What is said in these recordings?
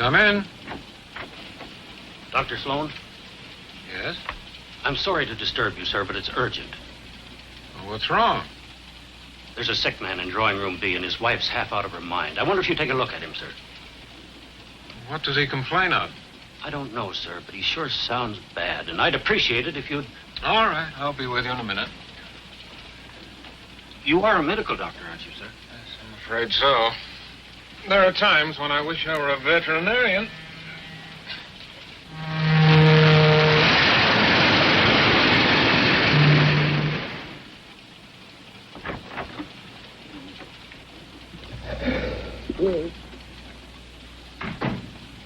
Come in. Dr. Sloan? Yes? I'm sorry to disturb you, sir, but it's urgent. Well, what's wrong? There's a sick man in drawing room B, and his wife's half out of her mind. I wonder if you'd take a look at him, sir. What does he complain of? I don't know, sir, but he sure sounds bad, and I'd appreciate it if you'd... All right, I'll be with you in a minute. You are a medical doctor, aren't you, sir? Yes, I'm afraid so. There are times when I wish I were a veterinarian.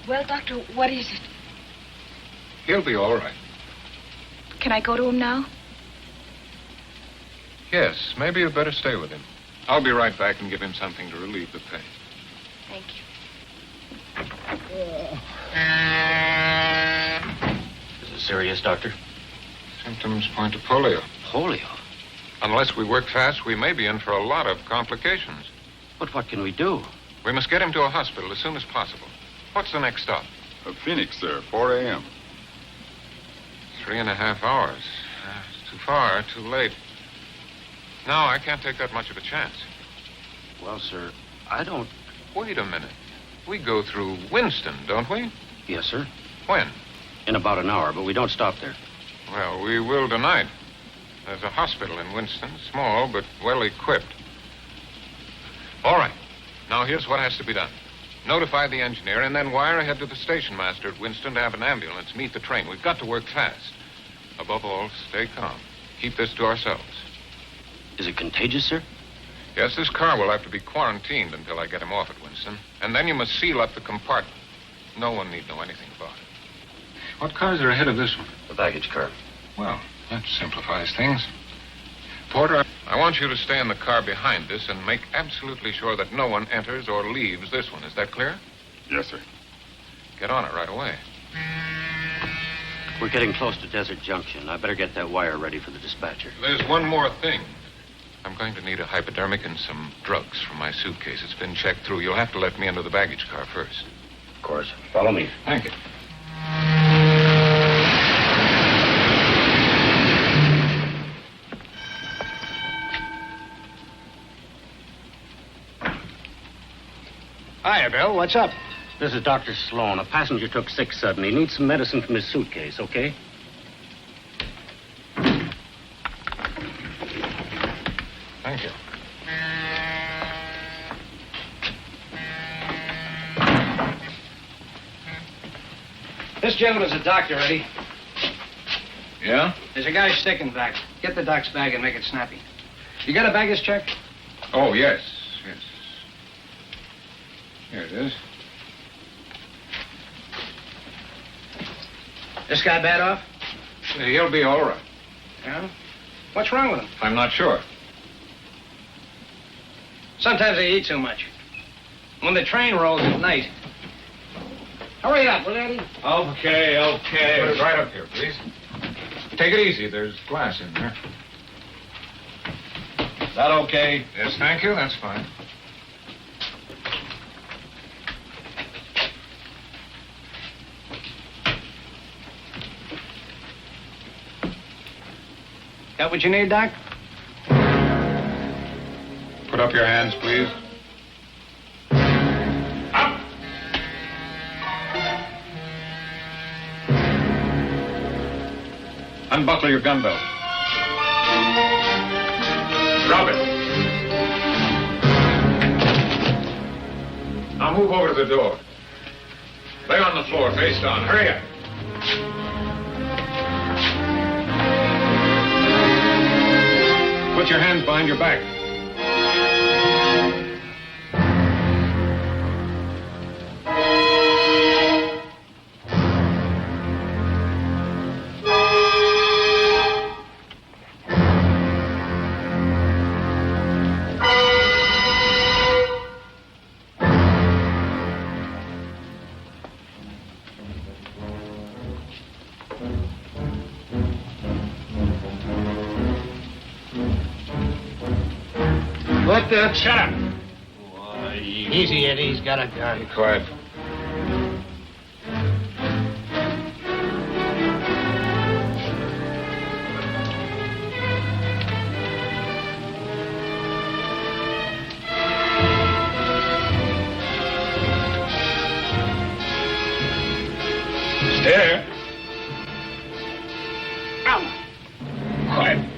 Well, Doctor, what is it? He'll be all right. Can I go to him now? Yes, maybe you'd better stay with him. I'll be right back and give him something to relieve the pain. Thank you. Is it serious, Doctor? Symptoms point to polio. Polio? Unless we work fast, we may be in for a lot of complications. But what can we do? We must get him to a hospital as soon as possible. What's the next stop? Phoenix, sir, 4 a.m. 3.5 hours. It's too far, too late. No, I can't take that much of a chance. Well, sir, I don't... Wait a minute. We go through Winston, don't we? Yes, sir. When? In about an hour, but we don't stop there. Well, we will tonight. There's a hospital in Winston, small but well equipped. All right. Now, here's what has to be done. Notify the engineer and then wire ahead to the station master at Winston to have an ambulance meet the train. We've got to work fast. Above all, stay calm. Keep this to ourselves. Is it contagious, sir? Yes, this car will have to be quarantined until I get him off at Winston. And then you must seal up the compartment. No one need know anything about it. What cars are ahead of this one? The baggage car. Well, that simplifies things. Porter, I want you to stay in the car behind this and make absolutely sure that no one enters or leaves this one. Is that clear? Yes, sir. Get on it right away. We're getting close to Desert Junction. I better get that wire ready for the dispatcher. There's one more thing. I'm going to need a hypodermic and some drugs from my suitcase. It's been checked through. You'll have to let me into the baggage car first. Of course. Follow me. Thank you. Hiya, Bill. What's up? This is Dr. Sloan. A passenger took sick suddenly. He needs some medicine from his suitcase, okay? Thank you. This gentleman's a doctor, Eddie. Yeah? There's a guy sick in back. Get the doc's bag and make it snappy. You got a baggage check? Oh, yes. Yes. Here it is. This guy bad off? He'll be all right. Yeah? What's wrong with him? I'm not sure. Sometimes they eat too much. When the train rolls at night. Hurry up, will you, Eddie? Okay. Put it right up here, please. Take it easy. There's glass in there. Is that okay? Yes, thank you. That's fine. That what you need, Doc? Put up your hands, please. Up! Unbuckle your gun belt. Drop it. Now move over to the door. Lay on the floor, face down. Hurry up. Put your hands behind your back. What the... Shut up. Why, easy, Eddie. He's got a gun. Be quiet. Stare. Ow. Quiet.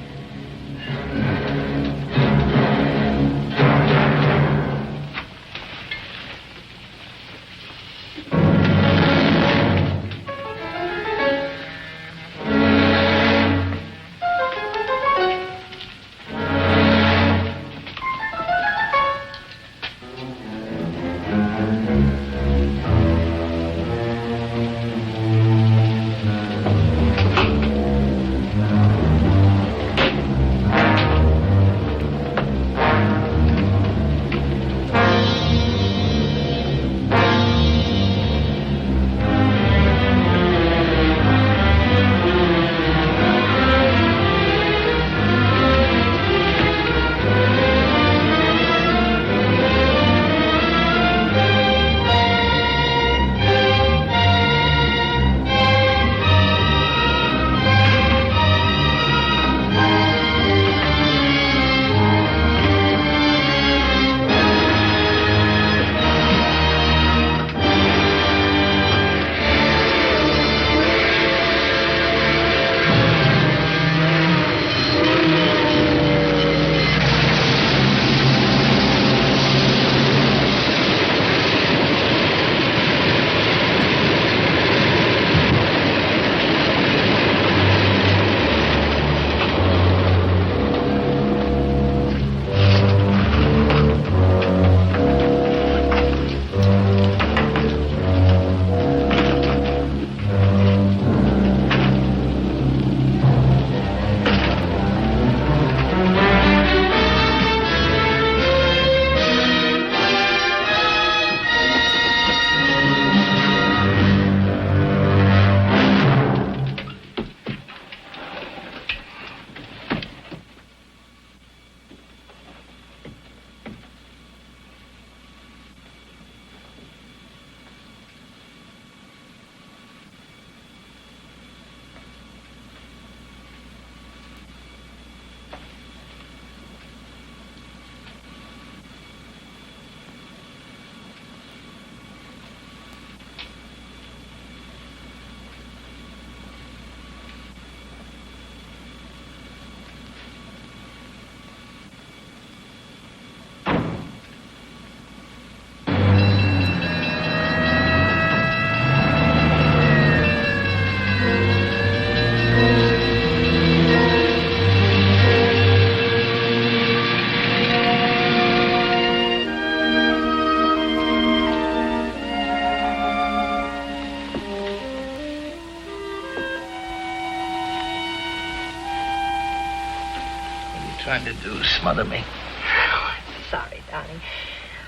Trying to do smother me. Oh, I'm sorry, darling.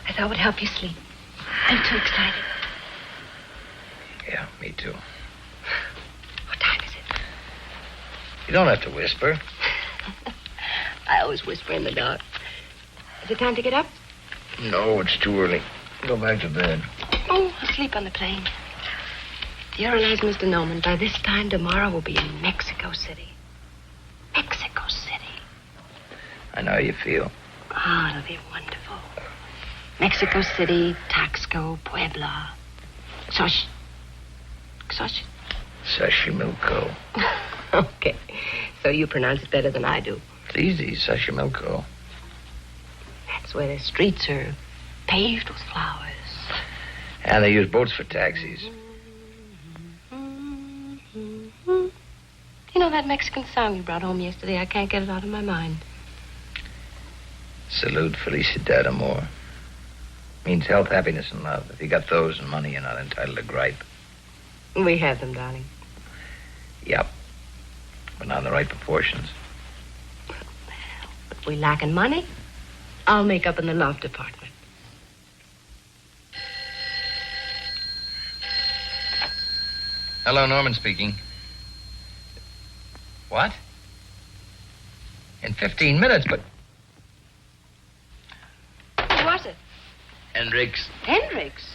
I thought it would help you sleep. I'm too excited. Yeah, me too. What time is it? You don't have to whisper. I always whisper in the dark. Is it time to get up? No, it's too early. Go back to bed. Oh, I'll sleep on the plane. Do you realize, Mr. Norman, by this time tomorrow we'll be in Mexico City. Mexico City. I know how you feel. Oh, it'll be wonderful. Mexico City, Taxco, Puebla. Xochimilco. Okay. So you pronounce it better than I do. It's easy, Xochimilco. That's where the streets are paved with flowers. And they use boats for taxis. You know that Mexican song you brought home yesterday? I can't get it out of my mind. Salute Felicia Farr. Means health, happiness, and love. If you got those and money, you're not entitled to gripe. We have them, darling. Yep. But not in the right proportions. If we lack in money, I'll make up in the love department. Hello, Norman speaking. What? In 15 minutes, but... Who was it? Hendricks. Hendricks?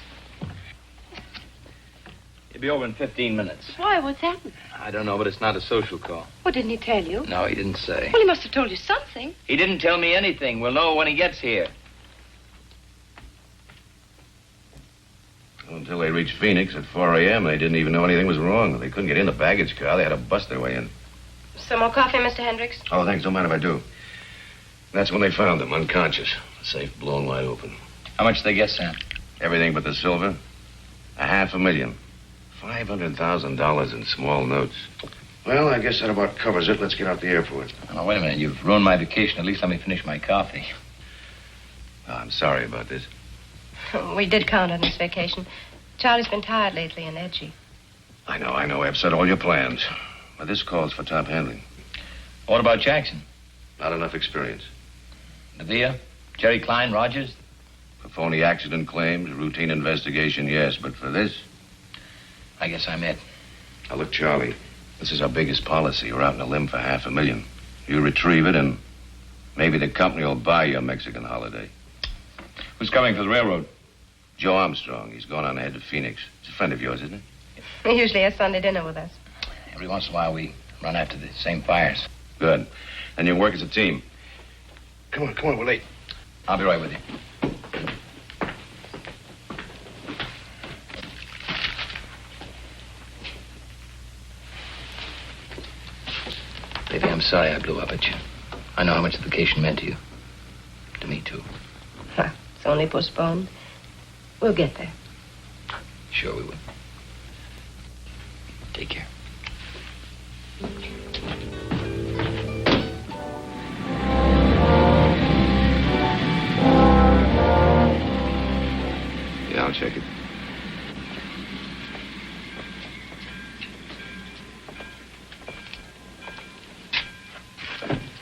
He'll be over in 15 minutes. Why? What's happened? I don't know, but it's not a social call. Well, didn't he tell you? No, he didn't say. Well, he must have told you something. He didn't tell me anything. We'll know when he gets here. Until they reached Phoenix at 4 a.m., they didn't even know anything was wrong. They couldn't get in the baggage car. They had to bust their way in. Some more coffee, Mr. Hendricks? Oh, thanks. Don't mind if I do. That's when they found him, unconscious. The safe blown wide open. How much did they get, Sam? Everything but the silver. $500,000. $500,000 in small notes. Well, I guess that about covers it. Let's get out the airport. Oh, wait a minute. You've ruined my vacation. At least let me finish my coffee. Oh, I'm sorry about this. We did count on this vacation. Charlie's been tired lately and edgy. I know. I upset all your plans. But this calls for top handling. What about Jackson? Not enough experience. Nadia? Jerry Klein? Rogers? For phony accident claims, routine investigation, yes. But for this? I guess I'm it. Now, look, Charlie. This is our biggest policy. We're out on a limb for $500,000. You retrieve it, and maybe the company will buy you a Mexican holiday. Who's coming for the railroad? Joe Armstrong. He's gone on ahead to Phoenix. He's a friend of yours, isn't he? He usually has Sunday dinner with us. Every once in a while, we run after the same fires. Good. And you work as a team. Come on, we're late. I'll be right with you. Baby, I'm sorry I blew up at you. I know how much the vacation meant to you. To me, too. It's only postponed. We'll get there. Sure we will. Take care. Yeah, I'll check it.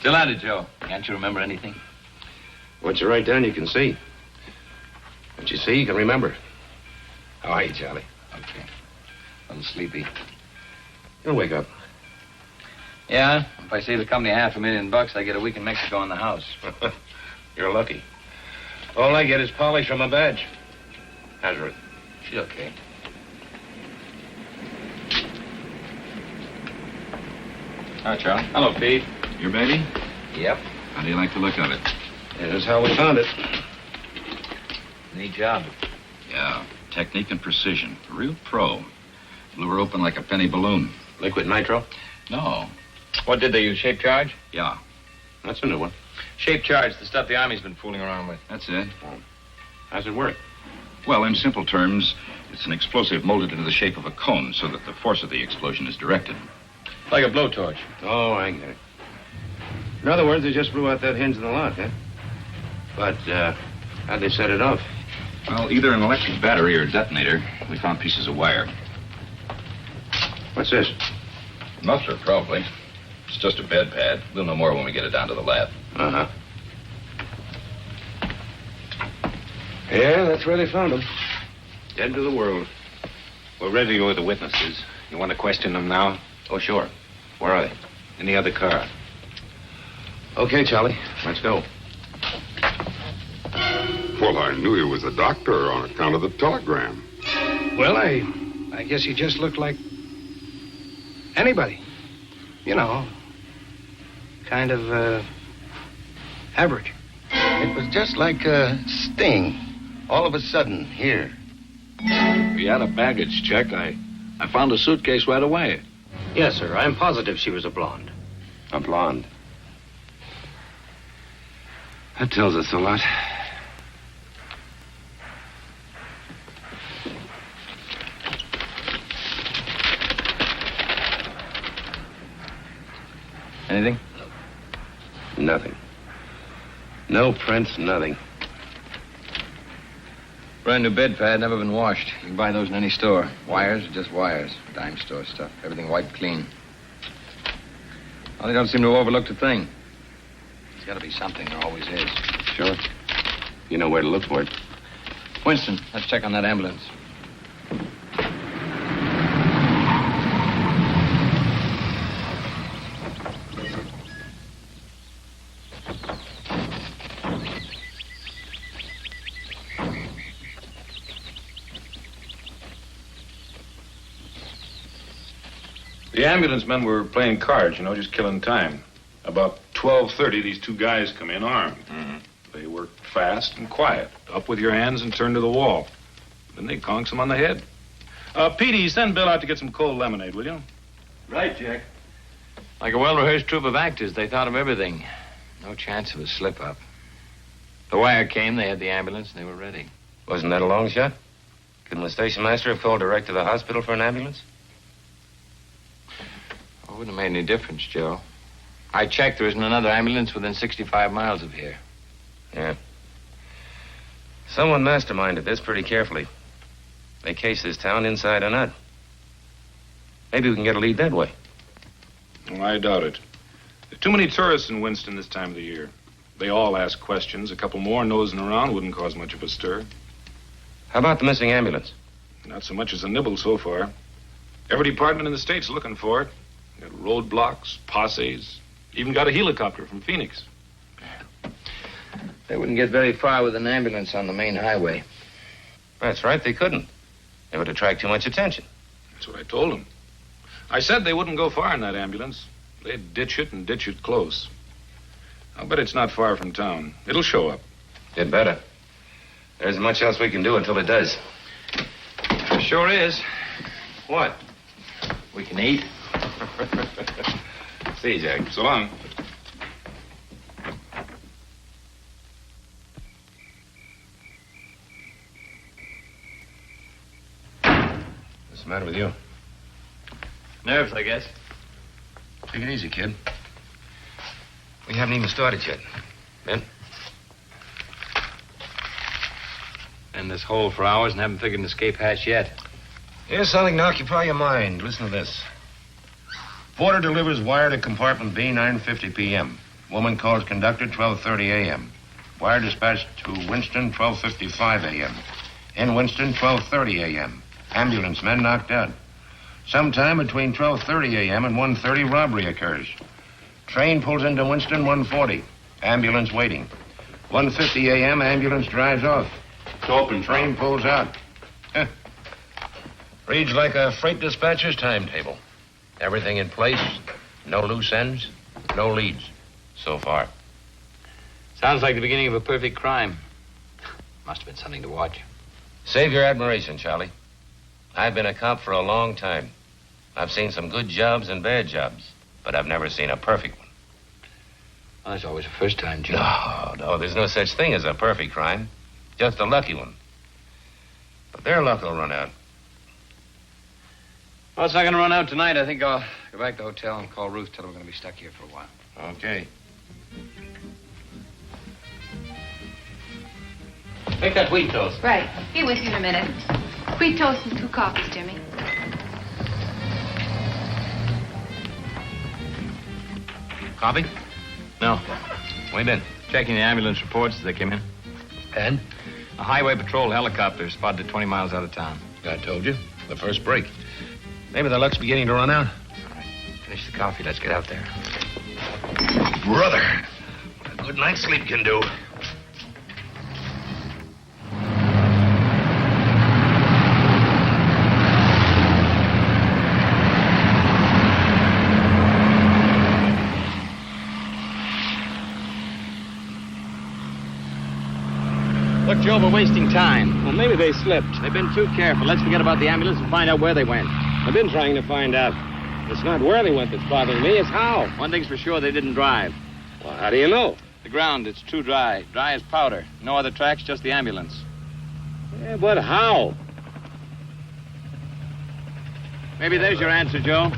Still at it, Joe. Can't you remember anything? What you write down, you can see. What you see, you can remember. How are you, Charlie? Okay. A little sleepy. You'll wake up. Yeah, if I save the company $500,000, I get a week in Mexico in the house. You're lucky. All I get is polish from my badge. How's Ruth? She's okay. Hi, Charlie. Hello, Pete. You ready? Yep. How do you like the look of it? Yeah, that's how we found it. Neat job. Yeah, technique and precision. A real pro. Blew her open like a penny balloon. Liquid nitro? No. What did they use, shape charge? Yeah, That's a new one. Shape charge, the stuff the Army's been fooling around with. that's it. How's it work? Well, in simple terms, it's an explosive molded into the shape of a cone so that the force of the explosion is directed. Like a blowtorch. Oh, I get it. In other words, they just blew out that hinge in the lock, huh? But, how'd they set it off? Well, either an electric battery or a detonator. We found pieces of wire. What's this? Muffler, probably. It's just a bed pad. We'll know more when we get it down to the lab. Uh-huh. Yeah, that's where they found him. Dead to the world. We're ready with the witnesses. You want to question them now? Oh, sure. Where are they? In the other car. Okay, Charlie. Let's go. Well, I knew he was a doctor on account of the telegram. Well, I guess he just looked like anybody. You know, kind of Average. It was just like a sting. All of a sudden, here. We had a baggage check. I found a suitcase right away. Yes, sir. I'm positive she was a blonde. A blonde. That tells us a lot. Anything? Nothing. No prints, nothing. Brand new bed pad, never been washed. You can buy those in any store. Wires, just wires. Dime store stuff. Everything wiped clean. Well, they don't seem to have overlooked a thing. There's got to be something. There always is. Sure. You know where to look for it. Winston, let's check on that ambulance. The ambulance men were playing cards, just killing time. About 12:30, these two guys come in armed. Mm-hmm. They worked fast and quiet. Up with your hands and turn to the wall. Then they conks them on the head. Petey, send Bill out to get some cold lemonade, will you? Right, Jack. Like a well-rehearsed troupe of actors, they thought of everything. No chance of a slip-up. The wire came, they had the ambulance, and they were ready. Wasn't that a long shot? Couldn't the station master have called direct to the hospital for an ambulance? It wouldn't have made any difference, Joe. I checked. There isn't another ambulance within 65 miles of here. Yeah. Someone masterminded this pretty carefully. They case this town inside and out. Maybe we can get a lead that way. Well, I doubt it. There are too many tourists in Winston this time of the year. They all ask questions. A couple more nosing around wouldn't cause much of a stir. How about the missing ambulance? Not so much as a nibble so far. Every department in the state's looking for it. Got roadblocks, posses, even got a helicopter from Phoenix. They wouldn't get very far with an ambulance on the main highway. That's right, they couldn't. It would attract too much attention. That's what I told them. I said they wouldn't go far in that ambulance. They'd ditch it and ditch it close. I'll bet it's not far from town. It'll show up. It better. There isn't much else we can do until it does. Sure is. What? We can eat. See you, Jack. So long. What's the matter with you? Nerves, I guess. Take it easy, kid. We haven't even started yet. Ben? In this hole for hours and haven't figured an escape hatch yet. Here's something to occupy your mind. Listen to this. Porter delivers wire to compartment B, 9:50 p.m. Woman calls conductor, 12:30 a.m. Wire dispatched to Winston, 12:55 a.m. In Winston, 12:30 a.m. Ambulance men knocked out. Sometime between 12:30 a.m. and 1:30, robbery occurs. Train pulls into Winston, 1:40. Ambulance waiting. 1:50 a.m., ambulance drives off. It's open. Train pulls out. Reads like a freight dispatcher's timetable. Everything in place, no loose ends, no leads. So far. Sounds like the beginning of a perfect crime. Must have been something to watch. Save your admiration, Charlie. I've been a cop for a long time. I've seen some good jobs and bad jobs, but I've never seen a perfect one. Well, there's always a first time, Joe. No, there's no such thing as a perfect crime. Just a lucky one. But their luck will run out. Well, it's not going to run out tonight. I think I'll go back to the hotel and call Ruth, tell her we're going to be stuck here for a while. Okay. Make that wheat toast. Right. Be with you in a minute. Wheat toast and 2 coffees, Jimmy. Coffee? No. Where you been? Checking the ambulance reports as they came in. And? A highway patrol helicopter spotted 20 miles out of town. I told you. The first break. Maybe the luck's beginning to run out. All right. Finish the coffee. Let's get out there. Brother, what a good night's sleep can do. Joe, we're wasting time. Well, maybe they slipped. They've been too careful. Let's forget about the ambulance and find out where they went. I've been trying to find out. It's not where they went that's bothering me, it's how. One thing's for sure, they didn't drive. Well, how do you know? The ground, it's too dry. Dry as powder. No other tracks, just the ambulance. Yeah, but how? Maybe there's your answer, Joe.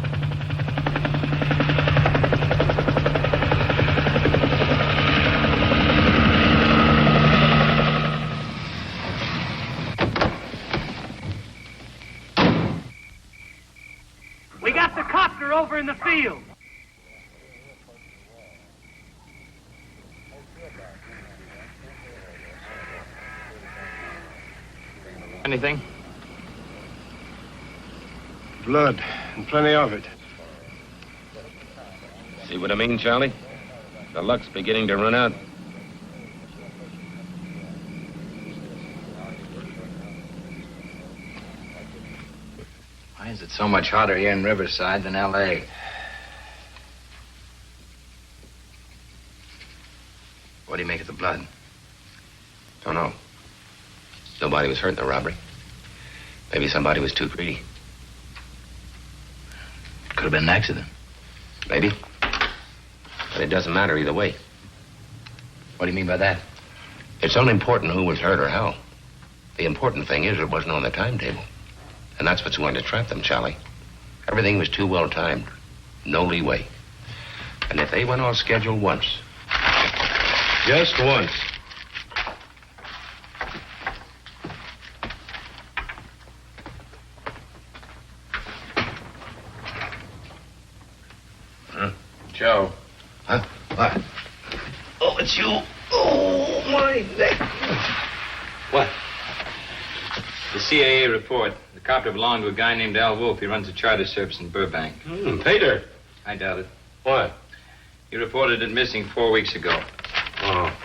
We got the copter over in the field. Anything? Blood, and plenty of it. See what I mean, Charlie? The luck's beginning to run out. Why is it so much hotter here in Riverside than L.A.? What do you make of the blood? Don't know. Nobody was hurt in the robbery. Maybe somebody was too greedy. Could have been an accident. Maybe. But it doesn't matter either way. What do you mean by that? It's unimportant who was hurt or how. The important thing is it wasn't on the timetable. And that's what's going to trap them, Charlie. Everything was too well timed. No leeway. And if they went off schedule once... Just once. Joe. Huh? What? Oh, it's you. Oh, my neck. What? The CAA report. The copter belonged to a guy named Al Wolf. He runs a charter service in Burbank. Peter. I doubt it. What? He reported it missing 4 weeks ago. Oh.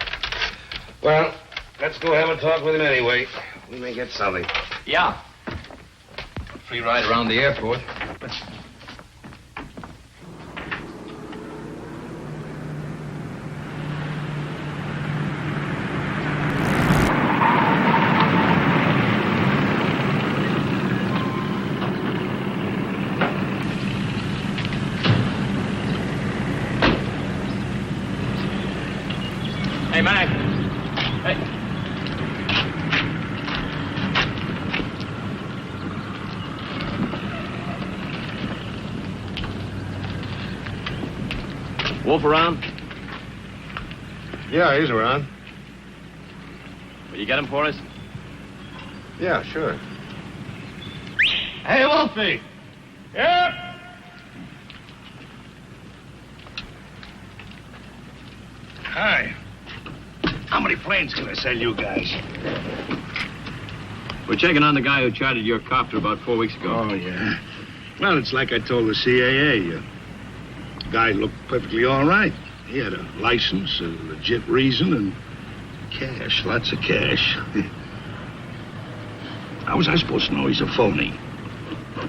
Well, let's go have a talk with him anyway. We may get something. Yeah. Free ride around the airport. Hey, Mac. Hey. Wolf around? Yeah, he's around. Will you get him for us? Yeah, sure. Hey, Wolfie. Yep. Hi. How many planes can I sell you guys? We're checking on the guy who chartered your copter about 4 weeks ago. Oh, yeah. Well, it's like I told the CAA. The guy looked perfectly all right. He had a license, a legit reason, and cash, lots of cash. How was I supposed to know he's a phony?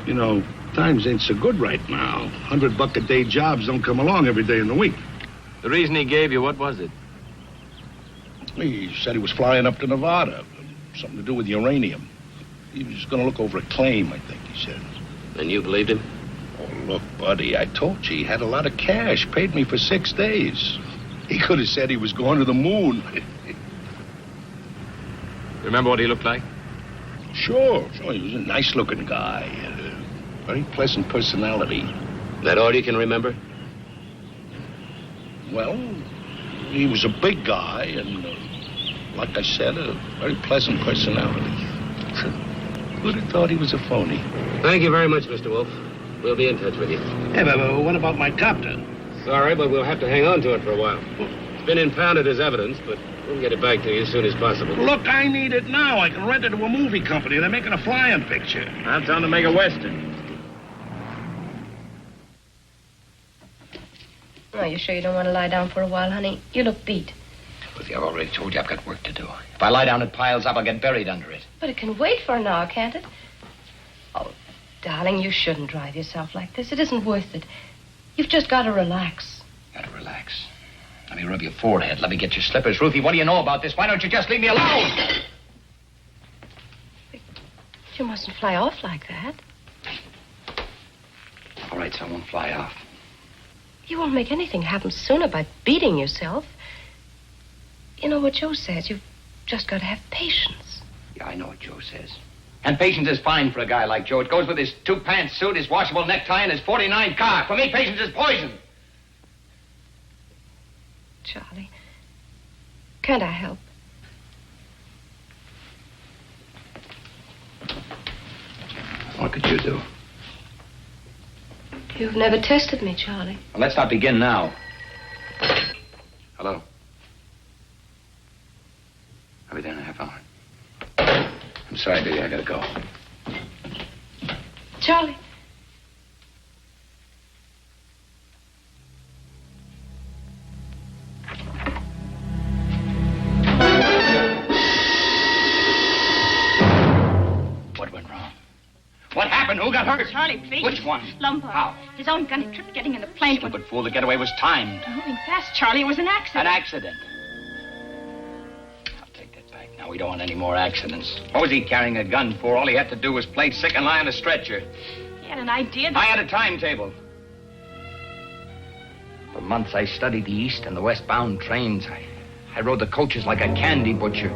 You know, times ain't so good right now. $100-a-day jobs don't come along every day in the week. The reason he gave you, what was it? He said he was flying up to Nevada. Something to do with uranium. He was going to look over a claim, I think he said. And you believed him? Oh, look, buddy, I told you he had a lot of cash. Paid me for 6 days. He could have said he was going to the moon. Remember what he looked like? Sure. He was a nice-looking guy. Had a very pleasant personality. That all you can remember? Well, he was a big guy and, like I said, a very pleasant personality. Who'd have thought he was a phony? Thank you very much, Mr. Wolf. We'll be in touch with you. Hey, but what about my copter? Sorry, but we'll have to hang on to it for a while. It's been impounded as evidence, but we'll get it back to you as soon as possible. Look, I need it now. I can rent it to a movie company. They're making a flying picture. I'm trying to make a Western. Oh, you sure you don't want to lie down for a while, honey? You look beat. Ruthie, I've already told you I've got work to do. If I lie down, it piles up. I'll get buried under it. But it can wait for an hour, can't it? Oh, darling, you shouldn't drive yourself like this. It isn't worth it. You've just got to relax. Got to relax. Let me rub your forehead. Let me get your slippers. Ruthie, what do you know about this? Why don't you just leave me alone? You mustn't fly off like that. All right, so I won't fly off. You won't make anything happen sooner by beating yourself. You know what Joe says. You've just got to have patience. Yeah, I know what Joe says. And patience is fine for a guy like Joe. It goes with his 2-pants suit, his washable necktie, and his 49 car. For me, patience is poison. Charlie, can't I help? What could you do? You've never tested me, Charlie. Well, let's not begin now. Hello? I'll be there in a half hour. I'm sorry, baby. I gotta go. Charlie. What went wrong? What happened? Who got hurt? Charlie, please. Which one? Lombard. How? His own gun tripped getting in the plane. Stupid fool. The getaway was timed. Moving fast, Charlie. It was an accident. An accident. I'll take that back. Now, we don't want any more accidents. What was he carrying a gun for? All he had to do was play sick and lie on a stretcher. He had an idea that... I had a timetable. For months, I studied the east and the westbound trains. I rode the coaches like a candy butcher.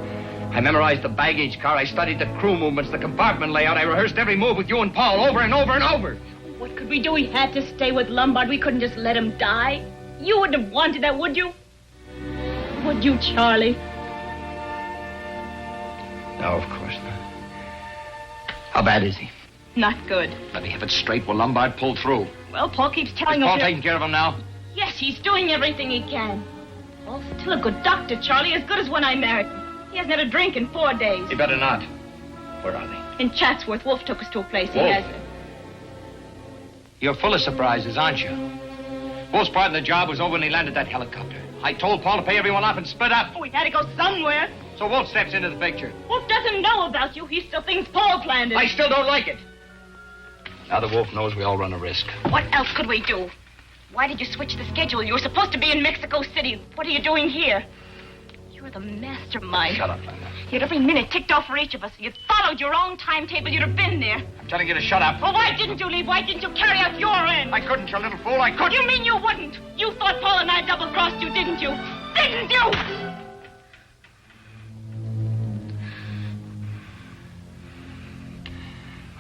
I memorized the baggage car. I studied the crew movements, the compartment layout. I rehearsed every move with you and Paul over and over and over. What could we do? We had to stay with Lombard. We couldn't just let him die. You wouldn't have wanted that, would you? Would you, Charlie? No, of course not. How bad is he? Not good. Let me have it straight. Will Lombard pull through? Well, Paul keeps telling Is us... Paul taking care of him now? Yes, he's doing everything he can. Paul's still a good doctor, Charlie, as good as when I married him. He hasn't had a drink in 4 days. He better not. Where are they? In Chatsworth, Wolf took us to a place he Wolf? has. You're full of surprises, aren't you? Wolf's part of the job was over when he landed that helicopter. I told Paul to pay everyone off and split up. Oh, we had to go somewhere. So Wolf steps into the picture. Wolf doesn't know about you. He still thinks Paul planned it. I still don't like it. Now that Wolf knows, we all run a risk. What else could we do? Why did you switch the schedule? You were supposed to be in Mexico City. What are you doing here? You're the mastermind. Shut up, Linda. Yet every minute ticked off for each of us. You'd followed your own timetable. You'd have been there. I'm telling you to shut up. Well, why didn't you leave? Why didn't you carry out your end? I couldn't, you little fool. I couldn't. You mean you wouldn't? You thought Paul and I double-crossed you, didn't you? Didn't you?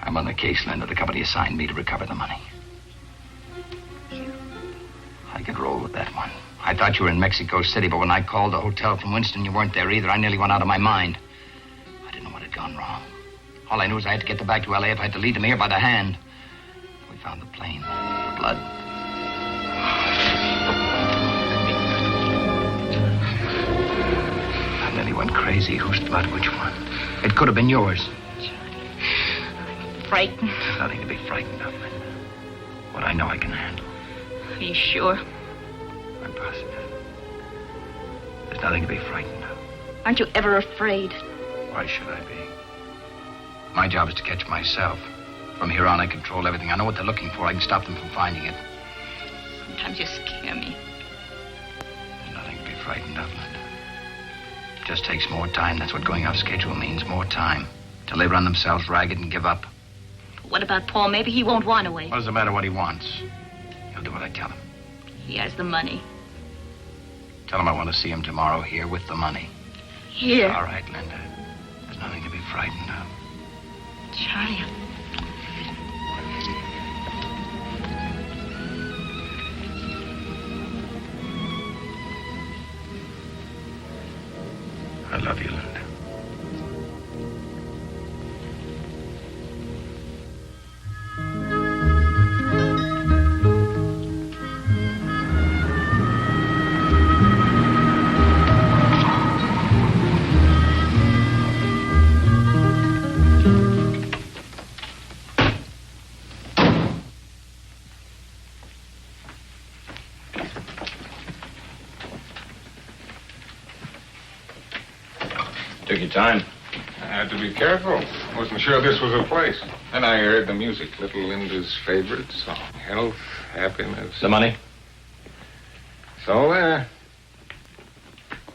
I'm on the case, Linda. The company assigned me to recover the money. I could roll with that one. I thought you were in Mexico City, but when I called the hotel from Winston, you weren't there either. I nearly went out of my mind. I didn't know what had gone wrong. All I knew was I had to get them back to L.A. if I had to lead them here by the hand. We found the plane. The blood. I nearly went crazy. Whose blood? Which one? It could have been yours. I'm frightened. There's nothing to be frightened of, Linda. What I know I can handle. Are you sure? I'm positive. There's nothing to be frightened of. Aren't you ever afraid? Why should I be? My job is to catch myself. From here on, I control everything. I know what they're looking for. I can stop them from finding it. Sometimes you scare me. There's nothing to be frightened of, Linda. It just takes more time. That's what going off schedule means. More time. Till they run themselves ragged and give up. What about Paul? Maybe he won't want to wait. What does it matter what he wants? He'll do what I tell him. He has the money. Tell him I want to see him tomorrow here with the money. Here? All right, Linda. There's nothing to be frightened of. Charlie. I love you, Linda. Took your time. I had to be careful. Wasn't sure this was a place. Then I heard the music, little Linda's favorite song. Health, happiness. The money? It's all there.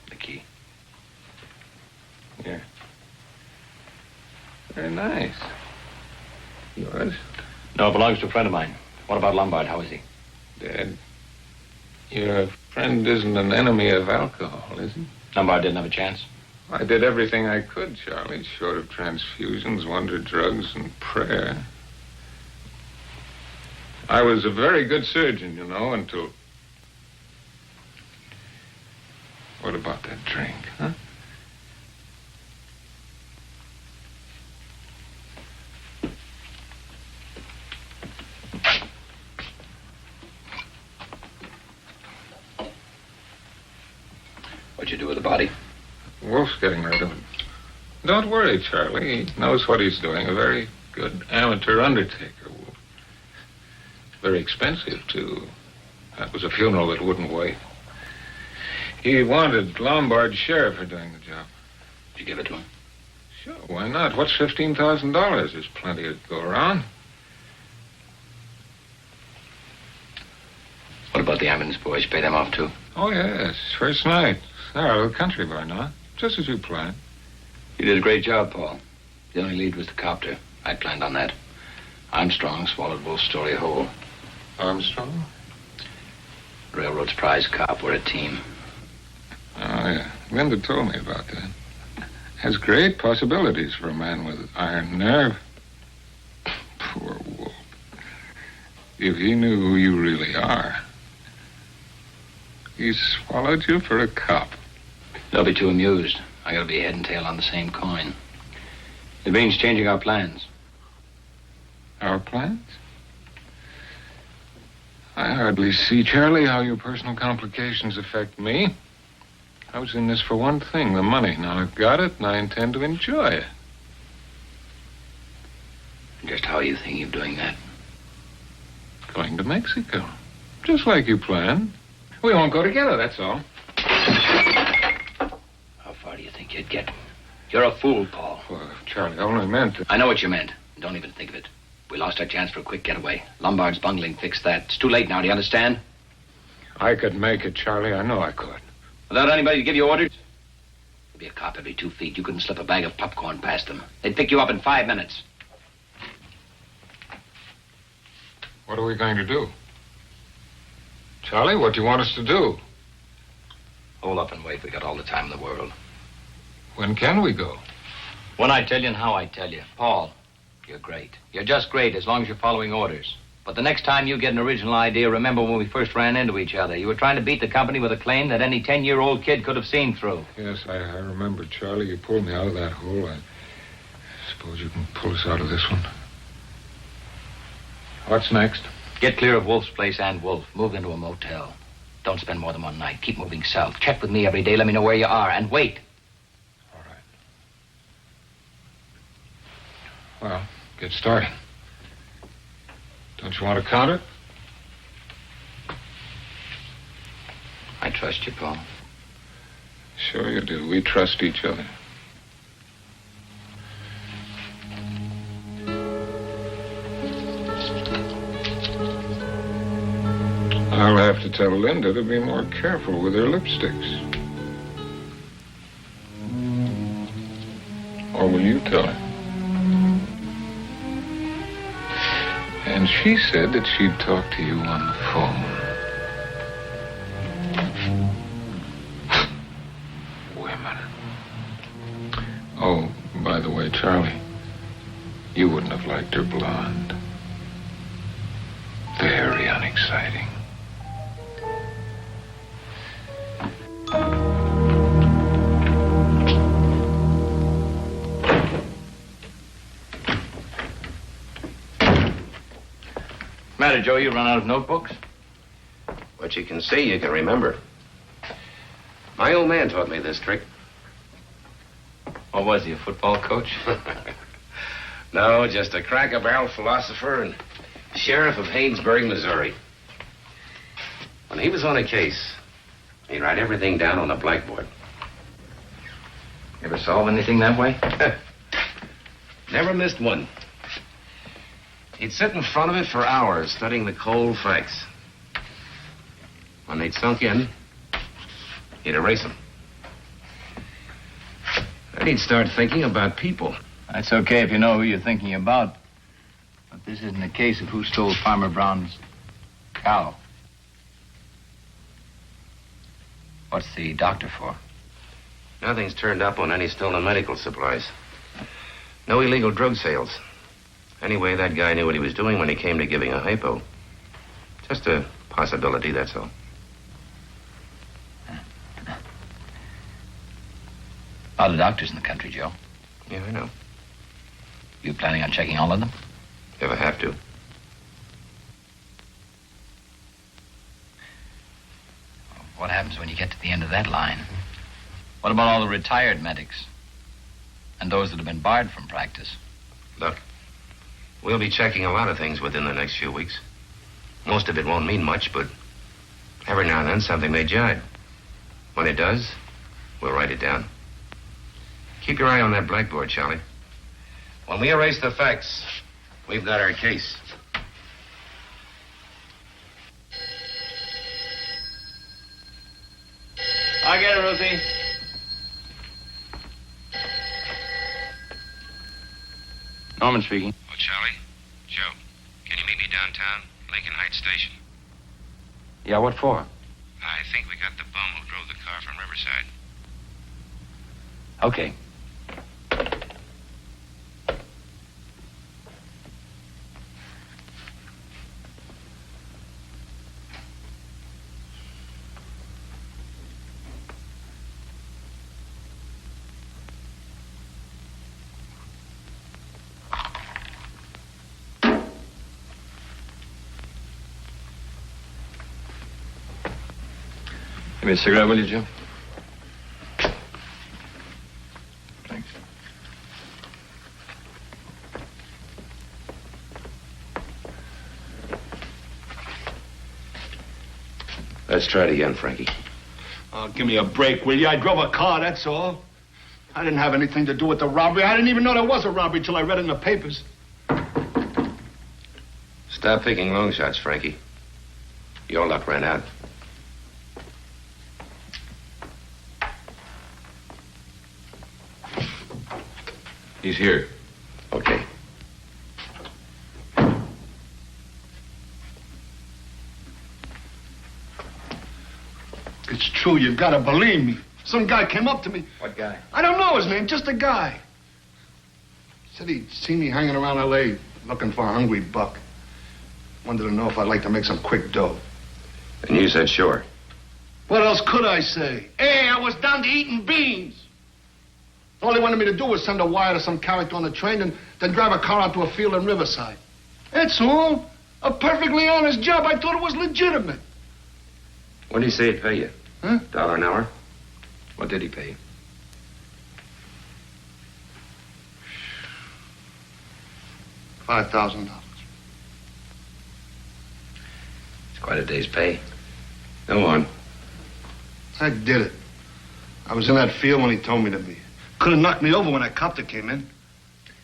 The key. Yeah. Very nice. Yours? No, it belongs to a friend of mine. What about Lombard? How is he? Dead. Your friend isn't an enemy of alcohol, is he? Lombard didn't have a chance. I did everything I could, Charlie, short of transfusions, wonder drugs, and prayer. I was a very good surgeon, you know, until... What about that drink, huh? What'd you do with the body? Wolf's getting rid of it. Don't worry, Charlie. He knows what he's doing. A very good amateur undertaker, Wolf. Very expensive, too. That was a funeral that wouldn't wait. He wanted Lombard's share for doing the job. Did you give it to him? Sure, why not? What's $15,000? There's plenty to go around. What about the ambulance boys? You pay them off, too? Oh, yes. First night. They're out of the country by now. Just as you planned. You did a great job, Paul. The only lead was the copter. I planned on that. Armstrong swallowed Wolf's story whole. Armstrong? Railroad's prize cop. We're a team. Oh, yeah. Linda told me about that. Has great possibilities for a man with iron nerve. Poor Wolf. If he knew who you really are. He swallowed you for a cop. They'll be too amused. I gotta be head and tail on the same coin. It means changing our plans. Our plans? I hardly see, Charlie, how your personal complications affect me. I was in this for one thing, the money. Now I've got it, and I intend to enjoy it. Just how are you thinking of doing that? Going to Mexico. Just like you planned. We won't go together, that's all. How far do you think you'd get? You're a fool, Paul. Well, Charlie, I only meant to... I know what you meant. Don't even think of it. We lost our chance for a quick getaway. Lombard's bungling fixed that. It's too late now, do you understand? I could make it, Charlie. I know I could. Without anybody to give you orders? There'd be a cop every 2 feet. You couldn't slip a bag of popcorn past them. They'd pick you up in 5 minutes. What are we going to do? Charlie, what do you want us to do? Hold up and wait. We got all the time in the world. When can we go? When I tell you and how I tell you. Paul, you're great. You're just great as long as you're following orders. But the next time you get an original idea, remember when we first ran into each other. You were trying to beat the company with a claim that any 10-year-old kid could have seen through. Yes, I remember, Charlie. You pulled me out of that hole. I suppose you can pull us out of this one. What's next? Get clear of Wolf's place and Wolf. Move into a motel. Don't spend more than one night. Keep moving south. Check with me every day. Let me know where you are. And wait. All right. Well, get started. Don't you want to count it? I trust you, Paul. Sure you do. We trust each other. I'll have to tell Linda to be more careful with her lipsticks. Or will you tell her? And she said that she'd talk to you on the phone. Women. Oh, by the way, Charlie, you wouldn't have liked her blonde. Very unexciting. Matter, Joe, you run out of notebooks? What you can see, you can remember. My old man taught me this trick. What was he, a football coach? No, just a cracker-barrel philosopher and sheriff of Haynesburg, Missouri. When he was on a case, he'd write everything down on a blackboard. Ever solve anything that way? Never missed one. He'd sit in front of it for hours, studying the cold facts. When they'd sunk in, he'd erase them. Then he'd start thinking about people. That's okay if you know who you're thinking about. But this isn't a case of who stole Farmer Brown's cow. What's the doctor for? Nothing's turned up on any stolen medical supplies. No illegal drug sales. Anyway, that guy knew what he was doing when he came to giving a hypo. Just a possibility, that's all. A lot of doctors in the country, Joe. Yeah, I know. You planning on checking all of them? If I have to. What happens when you get to the end of that line? What about all the retired medics? And those that have been barred from practice? Look, we'll be checking a lot of things within the next few weeks. Most of it won't mean much, but every now and then something may jibe. When it does, we'll write it down. Keep your eye on that blackboard, Charlie. When we erase the facts, we've got our case. I get it, Rosie. Norman speaking. Oh, Charlie. Joe, can you meet me downtown, Lincoln Heights Station? Yeah, what for? I think we got the bum who drove the car from Riverside. Okay. Give me a cigarette, will you, Joe? Thanks. Let's try it again, Frankie. Oh, give me a break, will you? I drove a car, that's all. I didn't have anything to do with the robbery. I didn't even know there was a robbery till I read it in the papers. Stop picking long shots, Frankie. Your luck ran out. He's here. Okay. It's true, you've got to believe me. Some guy came up to me. What guy? I don't know his name, just a guy. Said he'd seen me hanging around L.A. looking for a hungry buck. Wanted to know if I'd like to make some quick dough. And you said sure. What else could I say? Hey, I was down to eating beans. All he wanted me to do was send a wire to some character on the train and then drive a car out to a field in Riverside. That's all. A perfectly honest job. I thought it was legitimate. What did he say he'd pay you? Huh? $1 an hour? What did he pay you? $5,000. It's quite a day's pay. Go on. I did it. I was in that field when he told me to be. Could have knocked me over when that copter came in.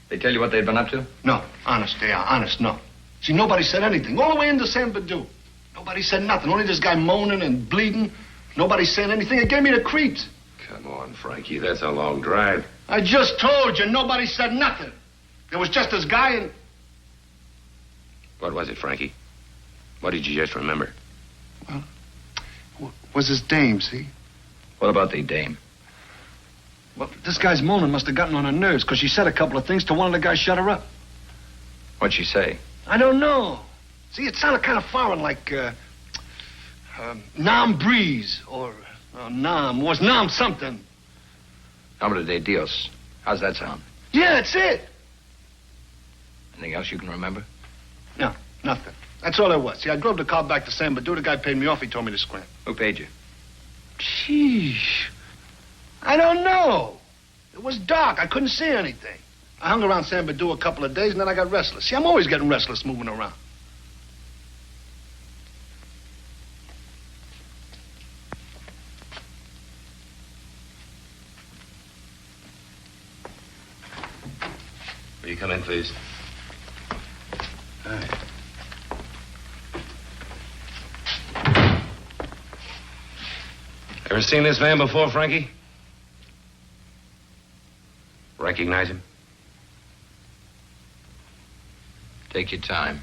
They tell you what they'd been up to? No, honest, they are. Honest, no. See, nobody said anything. All the way into San Badu. Nobody said nothing. Only this guy moaning and bleeding. Nobody saying anything. It gave me the creeps. Come on, Frankie. That's a long drive. I just told you, nobody said nothing. There was just this guy and... What was it, Frankie? What did you just remember? Well, was his dame, see? What about the dame? Well, this guy's moaning must have gotten on her nerves because she said a couple of things to one of the guys shut her up. What'd she say? I don't know. See, it sounded kind of foreign, like, Nam Breeze, or Nam. Was Nam something? Nombre de Dios. How's that sound? Yeah, that's it. Anything else you can remember? No, nothing. That's all there was. See, I drove the car back to San Badu. The guy paid me off. He told me to scram. Who paid you? Sheesh. I don't know. It was dark. I couldn't see anything. I hung around San Badu a couple of days, and then I got restless. See, I'm always getting restless moving around. Will you come in, please? All right. Ever seen this man before, Frankie? Recognize him? Take your time.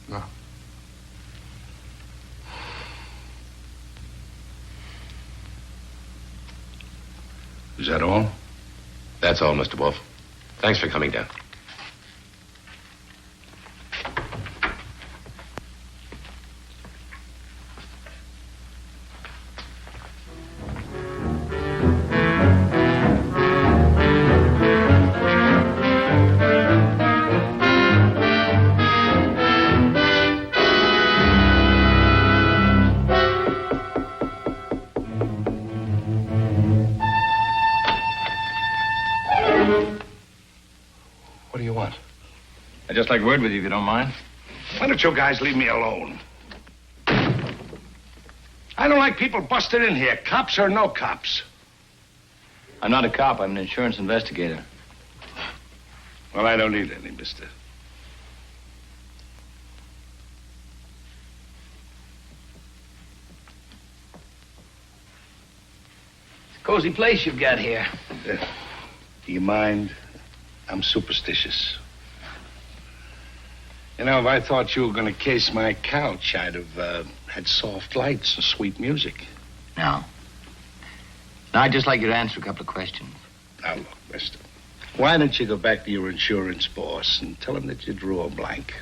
No. Is that all? That's all, Mr. Wolf. Thanks for coming down. What do you want? I'd just like word with you if you don't mind. Why don't you guys leave me alone? I don't like people busting in here, cops or no cops. I'm not a cop. I'm an insurance investigator. Well, I don't need any, mister. It's a cozy place you've got here. Do you mind? I'm superstitious. You know, if I thought you were going to case my couch, I'd have had soft lights and sweet music. No. No, I'd just like you to answer a couple of questions. Now, look, mister. Why don't you go back to your insurance boss and tell him that you drew a blank?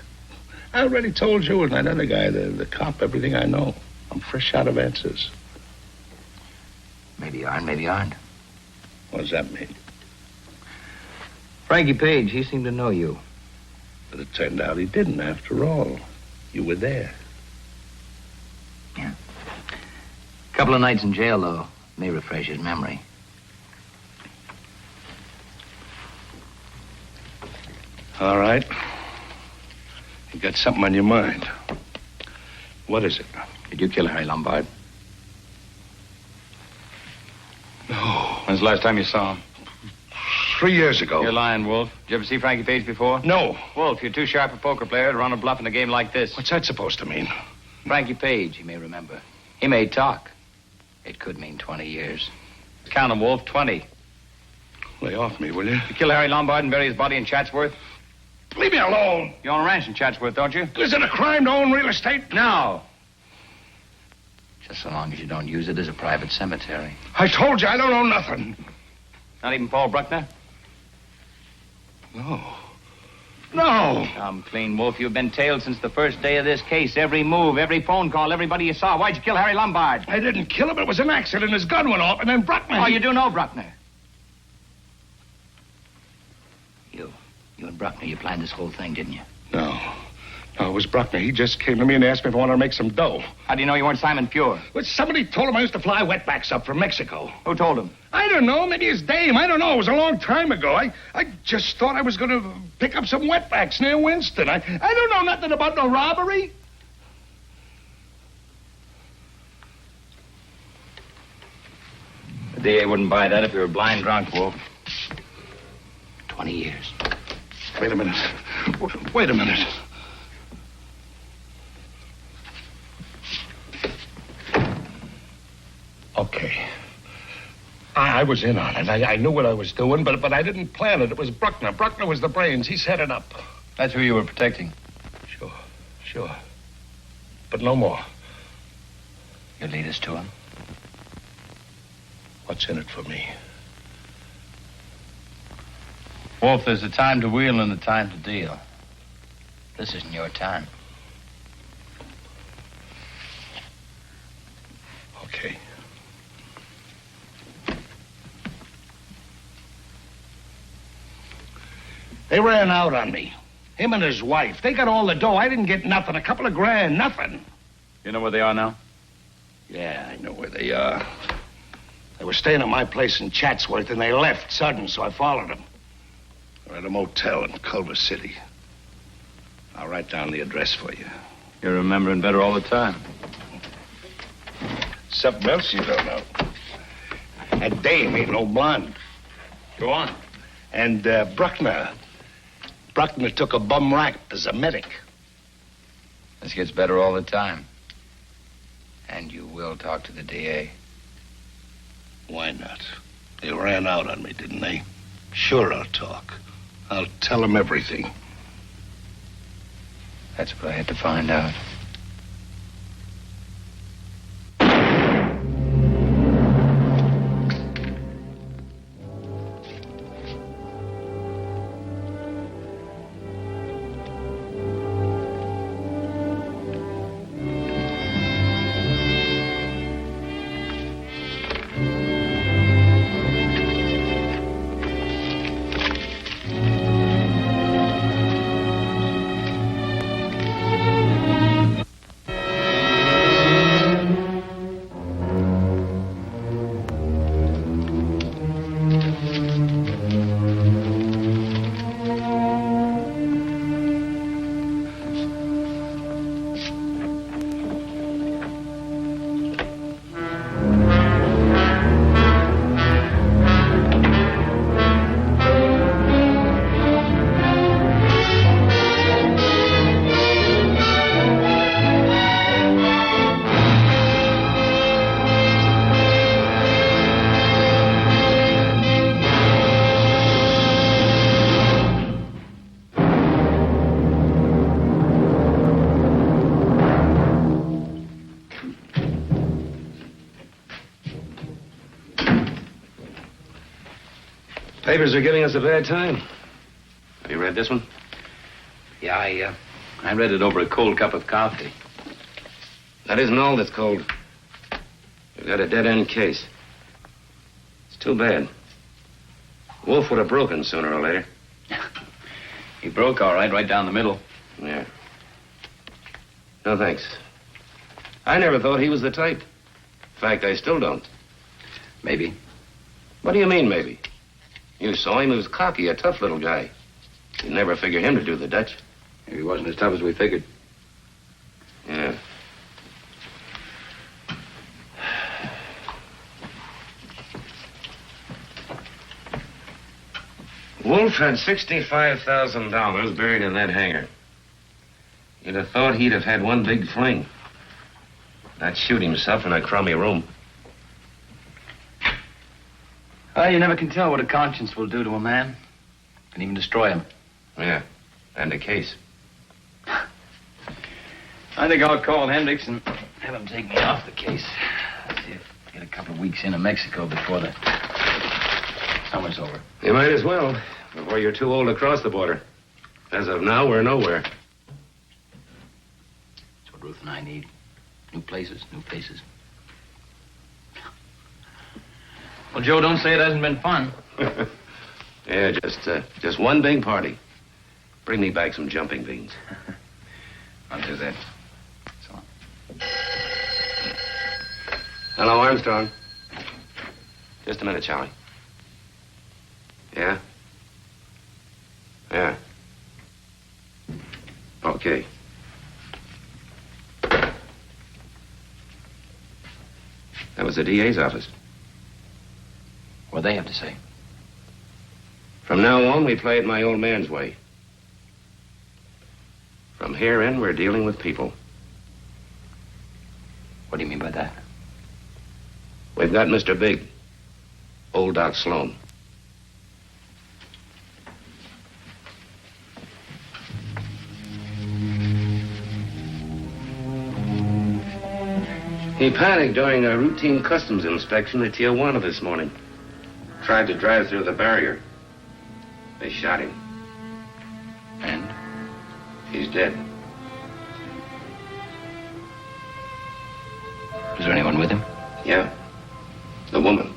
I already told you and that other guy, the cop, everything I know. I'm fresh out of answers. Maybe you are and maybe you aren't. What does that mean? Frankie Page, he seemed to know you. But it turned out he didn't, after all. You were there. Yeah. A couple of nights in jail, though, may refresh his memory. All right. You got something on your mind. What is it? Did you kill Harry Lombard? No. When's the last time you saw him? 3 years ago. You're lying, Wolf. Did you ever see Frankie Page before? No. Wolf, you're too sharp a poker player to run a bluff in a game like this. What's that supposed to mean? Frankie Page, you may remember. He may talk. It could mean 20 years. Count him, Wolf. 20. Lay off me, will you? You kill Harry Lombard and bury his body in Chatsworth? Leave me alone. You own a ranch in Chatsworth, don't you? Is it a crime to own real estate? No. Just so long as you don't use it as a private cemetery. I told you I don't own nothing. Not even Paul Bruckner? No. No. Come clean, Wolf. You've been tailed since the first day of this case. Every move, every phone call, everybody you saw. Why'd you kill Harry Lombard? I didn't kill him. It was an accident. His gun went off, and then Bruckner... Oh, you do know Bruckner? You and Bruckner, you planned this whole thing, didn't you? No. No, it was Bruckner. He just came to me and asked me if I wanted to make some dough. How do you know you weren't Simon Pure? Well, somebody told him I used to fly wetbacks up from Mexico. Who told him? I don't know. Maybe his dame. I don't know. It was a long time ago. I just thought I was going to pick up some wetbacks near Winston. I don't know nothing about no robbery. The DA wouldn't buy that if you were blind drunk, Wolf. 20 years. Wait a minute. Wait a minute. Okay. I was in on it. I knew what I was doing, but I didn't plan it. It was Bruckner. Bruckner was the brains. He set it up. That's who you were protecting. Sure. But no more. You lead us to him? What's in it for me? Wolf, there's a time to wheel and a time to deal. This isn't your time. Okay. They ran out on me. Him and his wife. They got all the dough. I didn't get nothing. A couple of grand. Nothing. You know where they are now? Yeah, I know where they are. They were staying at my place in Chatsworth, and they left sudden, so I followed them. They're at a motel in Culver City. I'll write down the address for you. You're remembering better all the time. Something else you don't know. That dame ain't no blonde. Go on. And Bruckner took a bum rap as a medic. This gets better all the time. And you will talk to the DA. Why not? They ran out on me, didn't they? Sure, I'll talk. I'll tell them everything. That's what I had to find out. Papers are giving us a bad time. Have you read this one? Yeah, I read it over a cold cup of coffee. That isn't all that's cold. We've got a dead-end case. It's too bad. Wolf would have broken sooner or later. He broke all right down the middle. Yeah. No, thanks. I never thought he was the type. In fact, I still don't. Maybe. What do you mean, maybe? You saw him. He was cocky, a tough little guy. You'd never figure him to do the Dutch. Maybe he wasn't as tough as we figured. Yeah. Wolf had $65,000 buried in that hangar. You'd have thought he'd have had one big fling. Not shoot himself in a crummy room. Well, you never can tell what a conscience will do to a man. Can even destroy him. Yeah, and a case. I think I'll call Hendricks and have him take me off the case. See if I get a couple of weeks into Mexico before the summer's over. You might as well, before you're too old to cross the border. As of now, we're nowhere. That's what Ruth and I need. New places, new faces. Well, Joe, don't say it hasn't been fun. Yeah, just one big party. Bring me back some jumping beans. I'll do that. So. Hello, Armstrong. Just a minute, Charlie. Yeah? Yeah. Okay. That was the DA's office. What do they have to say? From now on, we play it my old man's way. From here in, we're dealing with people. What do you mean by that? We've got Mr. Big, old Doc Sloan. He panicked during a routine customs inspection at Tijuana this morning. Tried to drive through the barrier. They shot him. And? He's dead. Was there anyone with him? Yeah. The woman.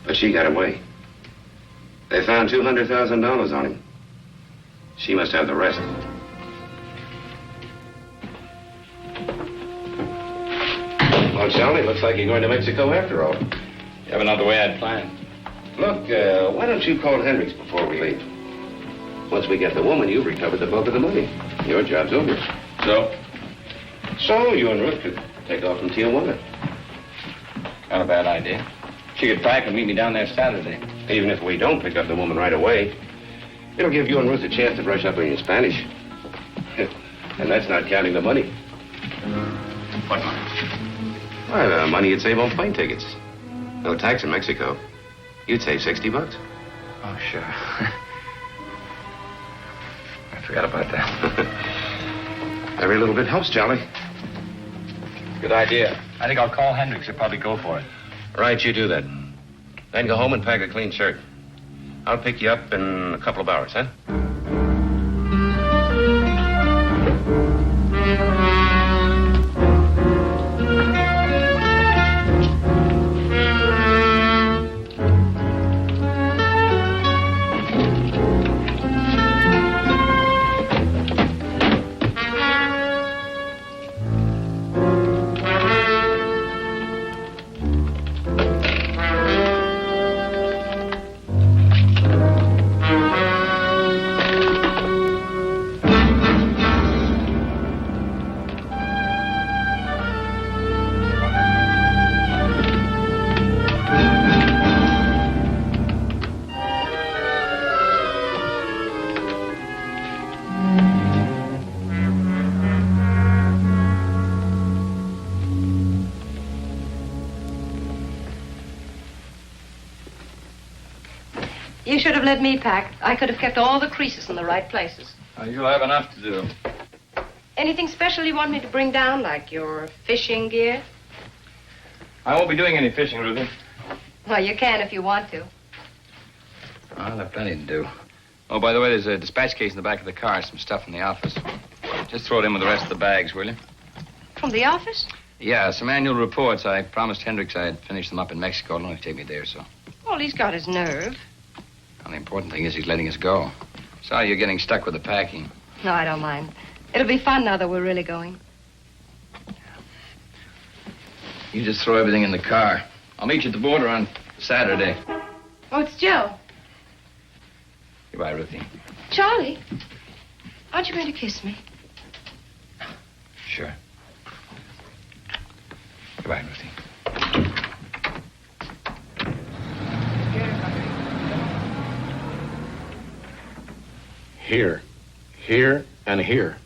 But she got away. They found $200,000 on him. She must have the rest. Well, Charlie, looks like you're going to Mexico after all. Yeah, but not the way I'd planned. Look, why don't you call Hendricks before we leave? Once we get the woman, you've recovered the bulk of the money. Your job's over. So? So you and Ruth could take off from Tijuana. Not a bad idea. She could pack and meet me down there Saturday. Even if we don't pick up the woman right away, it'll give you and Ruth a chance to brush up on your Spanish. And that's not counting the money. What money? Why, the money you'd save on plane tickets. No tax in Mexico. You'd save $60. Oh, sure. I forgot about that. Every little bit helps, Charlie. Good idea. I think I'll call Hendricks. He'll probably go for it. Right, you do that. Then go home and pack a clean shirt. I'll pick you up in a couple of hours, huh? You should have let me pack. I could have kept all the creases in the right places. You'll have enough to do. Anything special you want me to bring down, like your fishing gear? I won't be doing any fishing, Ruthie. Well, you can if you want to. I'll have plenty to do. Oh, by the way, there's a dispatch case in the back of the car. Some stuff from the office. Just throw it in with the rest of the bags, will you? From the office? Yeah, some annual reports. I promised Hendricks I'd finish them up in Mexico. It'll only take me a day or so. Well, he's got his nerve. Well, the important thing is he's letting us go. Sorry you're getting stuck with the packing. No, I don't mind. It'll be fun now that we're really going. You just throw everything in the car. I'll meet you at the border on Saturday. Oh, it's Joe. Goodbye, Ruthie. Charlie, aren't you going to kiss me? Sure. Goodbye, Ruthie. Here, and here.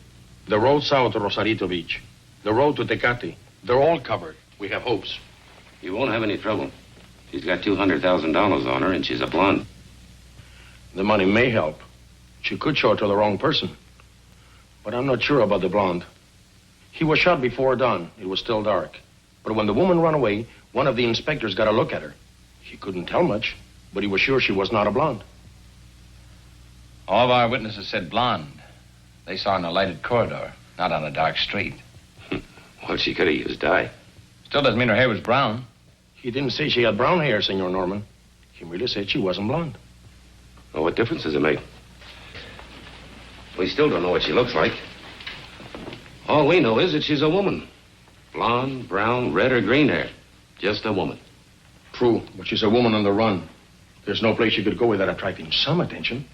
The road south to Rosarito Beach. The road to Tecate. They're all covered. We have hopes. You won't have any trouble. She's got $200,000 on her, and she's a blonde. The money may help. She could show it to the wrong person. But I'm not sure about the blonde. He was shot before dawn. It was still dark. But when the woman ran away, one of the inspectors got a look at her. He couldn't tell much, but he was sure she was not a blonde. All of our witnesses said blonde. They saw her in a lighted corridor, not on a dark street. Well, she could have used dye. Still doesn't mean her hair was brown. He didn't say she had brown hair, Senor Norman. He merely said she wasn't blonde. Well, what difference does it make? We still don't know what she looks like. All we know is that she's a woman. Blonde, brown, red, or green hair. Just a woman. True, but she's a woman on the run. There's no place she could go without attracting some attention.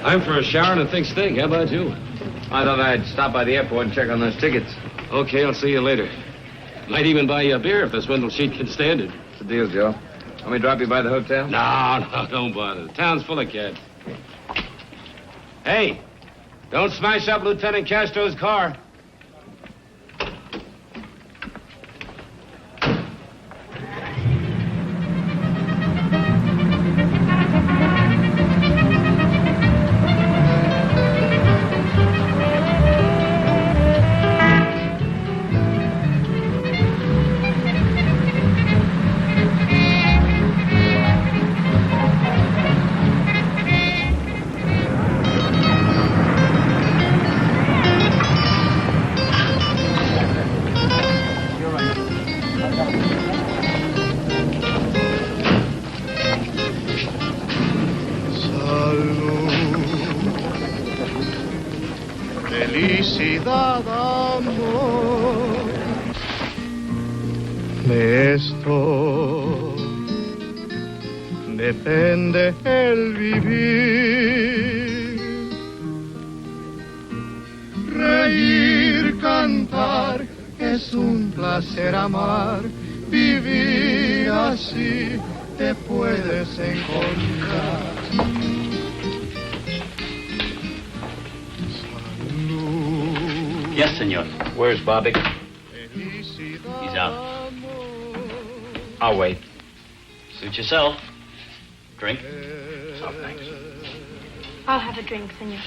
I'm for a shower and a thick steak. How about you? I thought I'd stop by the airport and check on those tickets. Okay, I'll see you later. Might even buy you a beer if the swindle sheet can stand it. What's the deal, Joe? Want me to drop you by the hotel? No, don't bother. The town's full of cats. Hey, don't smash up Lieutenant Castro's car. Felicidad, amor. De esto depende el vivir, reír, cantar. es un placer amar, vivir así te puedes encontrar. Yes, senor. Where's Bobby? He's out. I'll wait. Suit yourself. Drink? Oh, thanks. I'll have a drink, senor.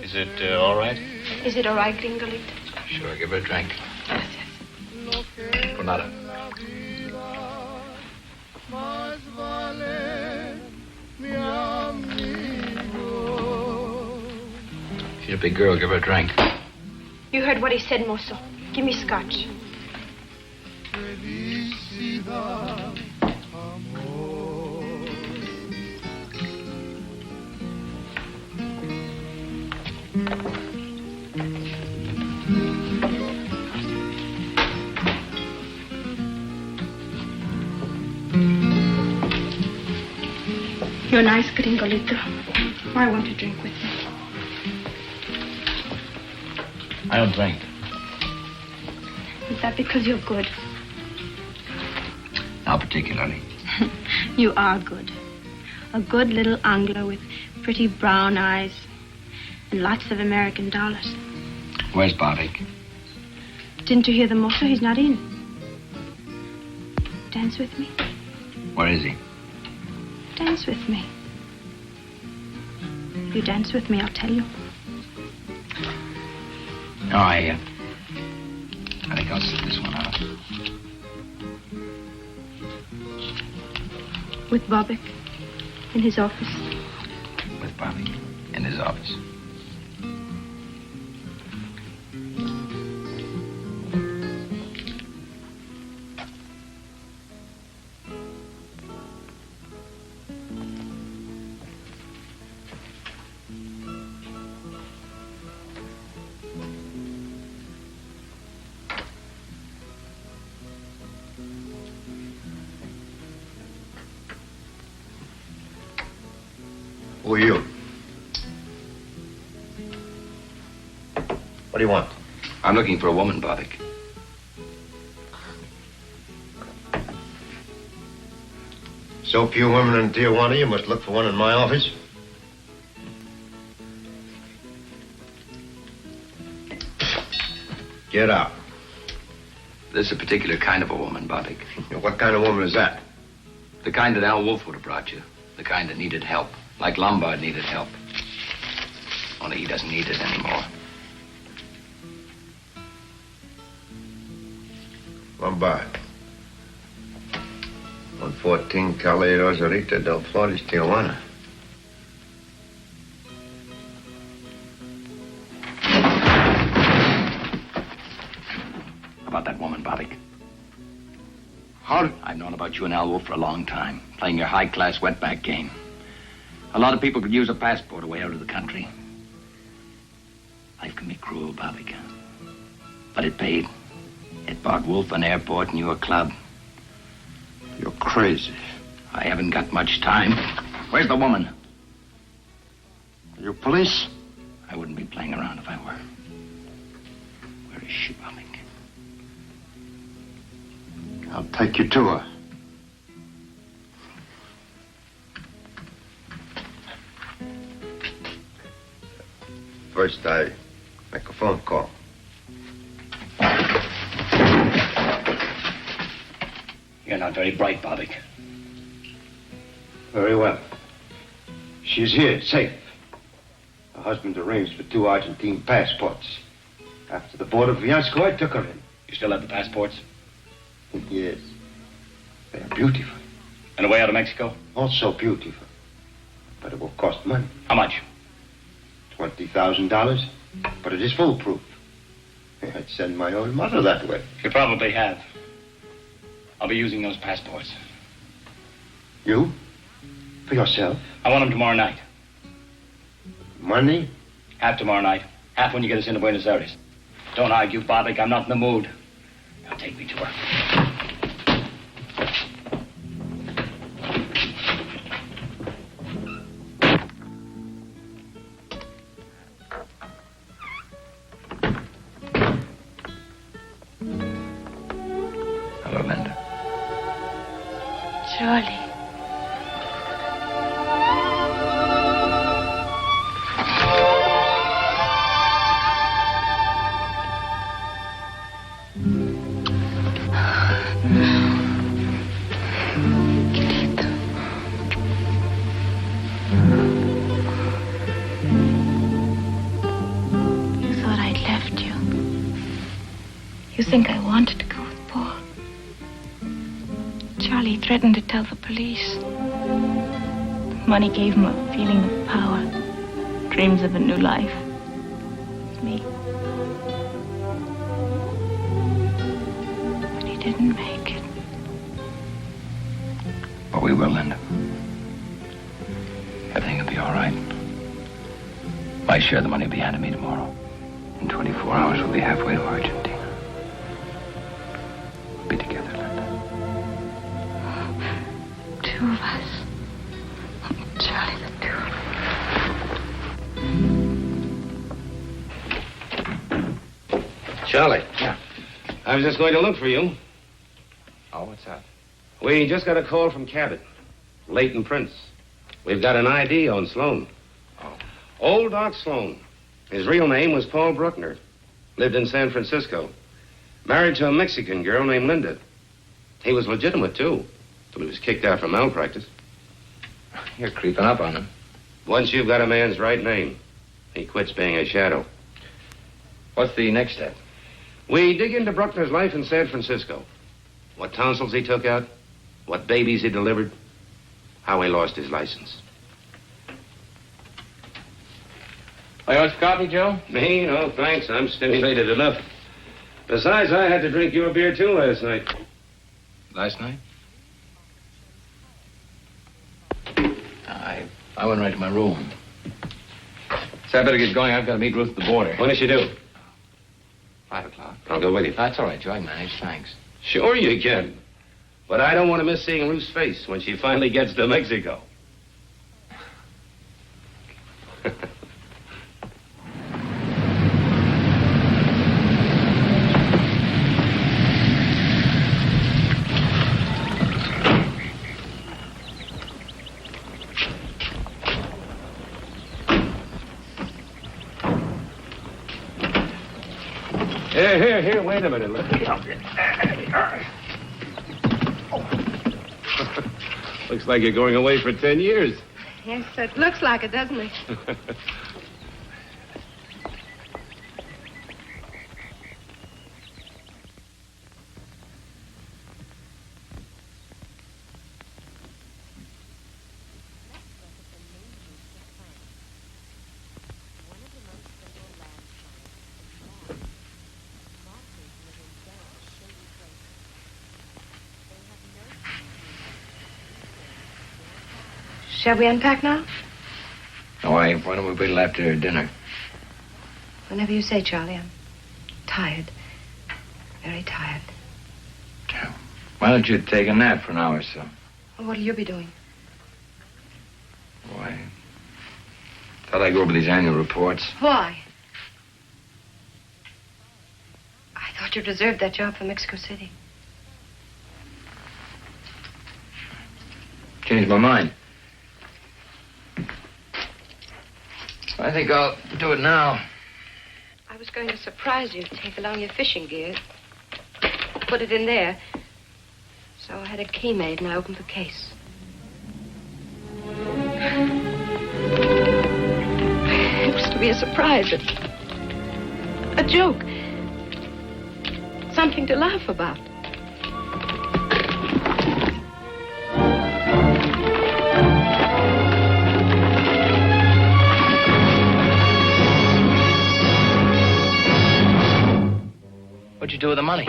Is it all right? Is it all right, Gringolito? Sure, give her a drink. Yes, yes. Por nada. Más vale mi amigo. She's a big girl. Give her a drink. You heard what he said, mozo. Give me scotch. Felicidad, amor. You're nice, Gringolito. I want to drink with you. I don't drink. Is that because you're good? Not particularly. You are good. A good little Angler with pretty brown eyes and lots of American dollars. Where's Barvick? Didn't you hear the motor? He's not in. Dance with me. Where is he? Dance with me. If you dance with me, I'll tell you. No, I think I'll sit this one out. With Bobbick in his office. With Bobby in his office. Who are you? What do you want? I'm looking for a woman, Barvick. So few women in Tijuana, you must look for one in my office. Get out. This is a particular kind of a woman, Barvick. What kind of woman is that? The kind that Al Wolf would have brought you. The kind that needed help. Like Lombard needed help. Only he doesn't need it anymore. Lombard. 114 Calle Rosarita del Flores, Tijuana. About that woman, Barvick. How? I've known about you and Al Wolf for a long time. Playing your high-class wetback game. A lot of people could use a passport away out of the country. Life can be cruel, Barvick. But it paid. It bought Wolf an airport and you a club. You're crazy. I haven't got much time. Where's the woman? Are you police? I wouldn't be playing around if I were. Where is she, Barvick? I'll take you to her. First, I make a phone call. You're not very bright, Barvick. Very well. She's here, safe. Her husband arranged for 2 Argentine passports. After the border fiasco, I took her in. You still have the passports? Yes. They're beautiful. And away out of Mexico? Also beautiful. But it will cost money. How much? $20,000. But it is foolproof. I'd send my own mother that way. You probably have. I'll be using those passports. You? For yourself? I want them tomorrow night. Money? Half tomorrow night. Half when you get us into Buenos Aires. Don't argue, Barvick. I'm not in the mood. Now take me to her. father, Linda. Charlie. You thought I'd left you. You think I wanted to go with Paul. Charlie threatened to tell the police. The money gave him a feeling of power, dreams of a new life. Me. But he didn't make it. But we will, Linda. Everything will be all right. My share of the money will be handed me tomorrow. In 24 hours, we'll be halfway to Argentina. We'll be together, Linda. Two of us. Charlie, the two of us. Charlie. Yeah. I was just going to look for you. Oh, what's that? We just got a call from Cabot. Leighton Prince. We've got an ID on Sloan. Oh. Old Doc Sloan. His real name was Paul Bruckner. Lived in San Francisco. Married to a Mexican girl named Linda. He was legitimate, too, till he was kicked out for malpractice. You're creeping up on him. Once you've got a man's right name, he quits being a shadow. What's the next step? We dig into Bruckner's life in San Francisco. What tonsils he took out, what babies he delivered, how he lost his license. Oh, you want some coffee, Joe? Me? No, thanks. I'm stimulated enough. Besides, I had to drink your beer, too, last night. Last night? I went right to my room. So I better get going. I've got to meet Ruth at the border. When does she do? 5 o'clock. I'll go with you. That's all right, Joe. I can manage. Thanks. Sure you can. But I don't want to miss seeing Ruth's face when she finally gets to Mexico. Here, wait a minute. Looks like you're going away for 10 years. Yes, it looks like it, doesn't it? Shall we unpack now? No, why don't we wait till after dinner? Whenever you say, Charlie. I'm tired. Very tired. Why don't you take a nap for an hour or so? Well, what'll you be doing? Why? Thought I'd go over these annual reports. Why? I thought you'd reserved that job for Mexico City. Changed my mind. I think I'll do it now. I was going to surprise you, take along your fishing gear. Put it in there. So I had a key made and I opened the case. It was to be a surprise. A joke. Something to laugh about. What'd you do with the money?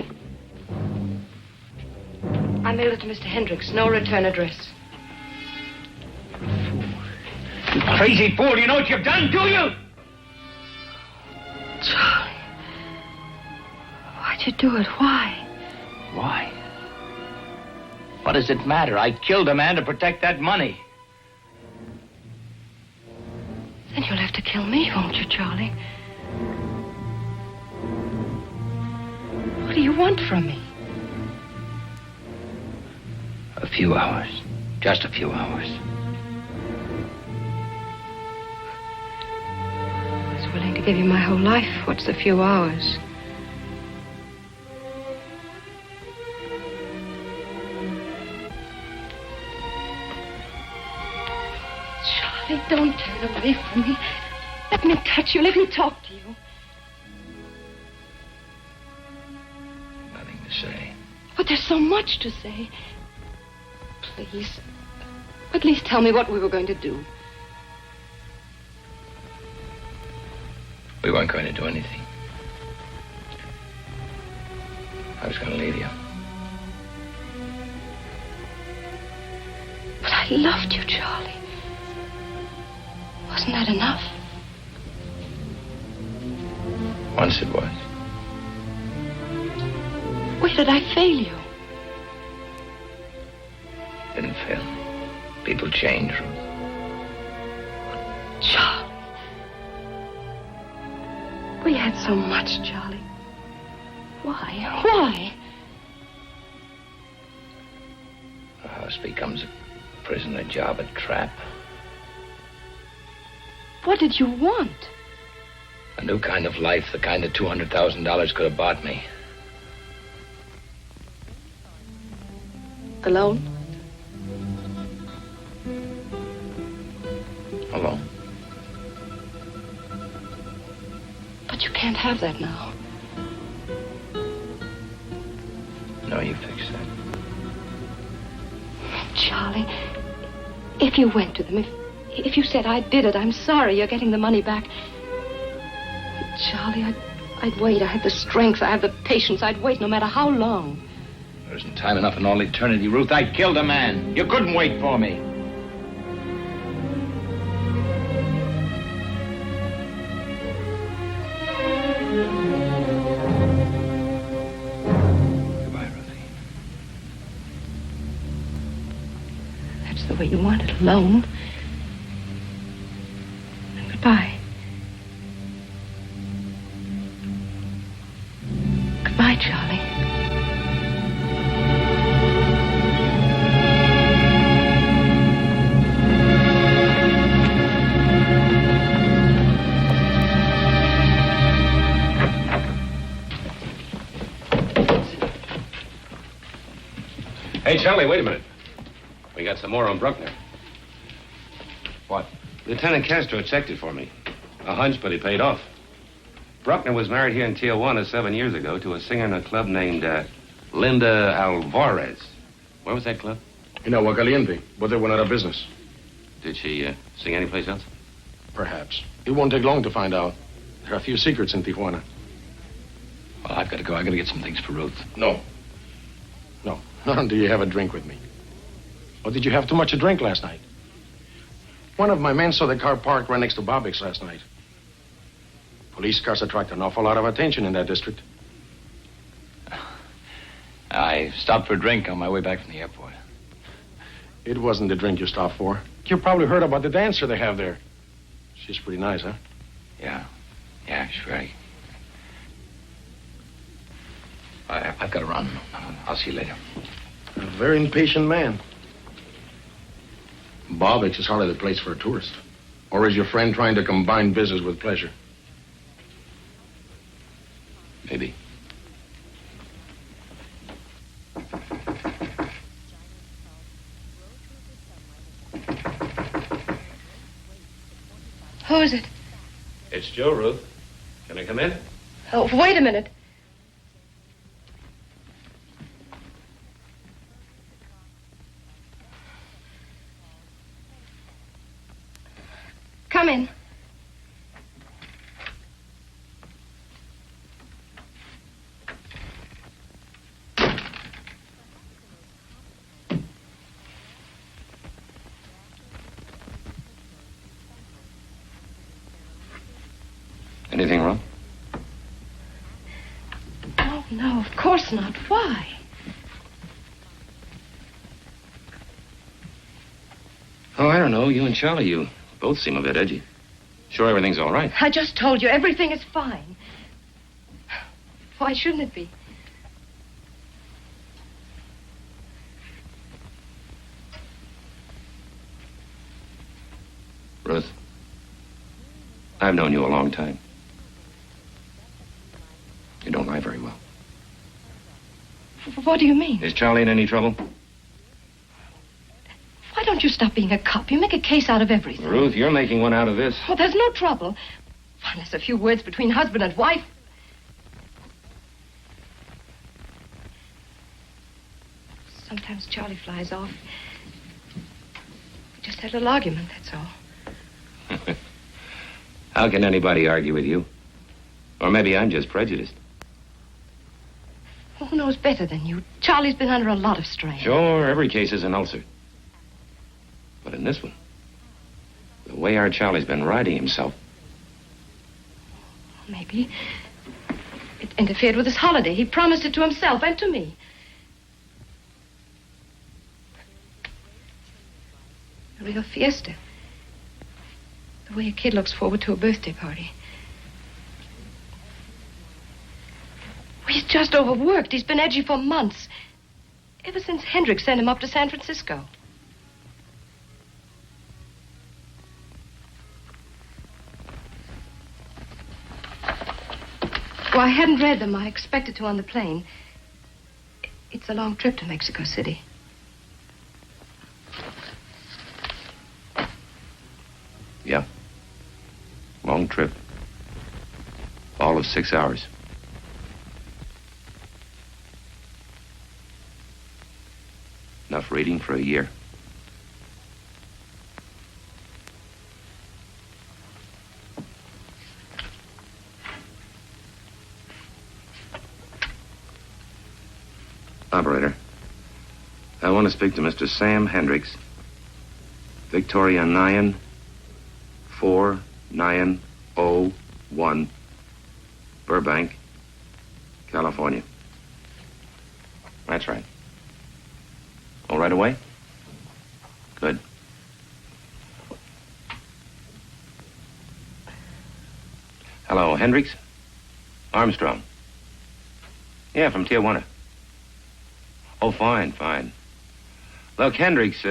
I mailed it to Mr. Hendricks. No return address. You crazy fool. You know what you've done, do you? Charlie. Why'd you do it? Why? Why? What does it matter? I killed a man to protect that money. Then you'll have to kill me, won't you, Charlie? What do you want from me? A few hours. Just a few hours. I was willing to give you my whole life. What's a few hours? Charlie, don't turn away from me. Let me touch you. Let me talk to you. Nothing to say. But there's so much to say. Please. At least tell me what we were going to do. We weren't going to do anything. I was going to leave you. But I loved you, Charlie. Wasn't that enough? Once it was. Where did I fail you? Didn't fail. People change, Ruth. Charlie. We had so much, Charlie. Why? Why? A house becomes a prison, a job, a trap. What did you want? A new kind of life, the kind that $200,000 could have bought me. Alone? Alone. But you can't have that now. No, you fix that. Charlie, if you went to them, if you said I did it, I'm sorry, you're getting the money back. Charlie, I'd wait. I had the strength, I have the patience. I'd wait no matter how long. There isn't time enough in all eternity, Ruth. I killed a man. You couldn't wait for me. Goodbye, Ruthie. That's the way you want it, alone. And goodbye. Goodbye, Charlie. Hey, Charlie, wait a minute. We got some more on Bruckner. What? Lieutenant Castro checked it for me. A hunch, but he paid off. Bruckner was married here in Tijuana 7 years ago to a singer in a club named Linda Alvarez. Where was that club? In Aguacaliente, but they went out of business. Did she sing anyplace else? Perhaps. It won't take long to find out. There are a few secrets in Tijuana. Well, I've got to go. I've got to get some things for Ruth. No. No. Not until you have a drink with me. Or did you have too much to drink last night? One of my men saw the car parked right next to Bobbick's last night. Police cars attract an awful lot of attention in that district. I stopped for a drink on my way back from the airport. It wasn't the drink you stopped for. You probably heard about the dancer they have there. She's pretty nice, huh? Yeah. Yeah, sure. I've got to run. I'll see you later. A very impatient man. Bobbick's is hardly the place for a tourist. Or is your friend trying to combine business with pleasure? Maybe. Who is it? It's Joe, Ruth. Can I come in? Oh, wait a minute. Come in. Anything wrong? Oh, no, of course not. Why? Oh, I don't know. You and Charlie, you both seem a bit edgy. Sure everything's all right. I just told you everything is fine. Why shouldn't it be? Ruth, I've known you a long time. You don't lie very well. What do you mean? Is Charlie in any trouble? Why don't you stop being a cop? You make a case out of everything. Ruth, you're making one out of this. Well, there's no trouble. Unless a few words between husband and wife. Sometimes Charlie flies off. We just had a little argument, that's all. How can anybody argue with you? Or maybe I'm just prejudiced. Well, who knows better than you? Charlie's been under a lot of strain. Sure, every case is an ulcer. But in this one, the way our Charlie's been riding himself. Maybe it interfered with his holiday. He promised it to himself and to me. A real fiesta. The way a kid looks forward to a birthday party. He's just overworked. He's been edgy for months. Ever since Hendricks sent him up to San Francisco. Well, I hadn't read them. I expected to on the plane. It's a long trip to Mexico City. Yeah. Long trip. All of 6 hours. Enough reading for a year. Operator, I want to speak to Mr. Sam Hendricks. Victoria 94901, Burbank, California. That's right. All right away? Good. Hello, Hendricks? Armstrong. Yeah, from Tijuana. Oh, fine, fine. Look, Hendricks,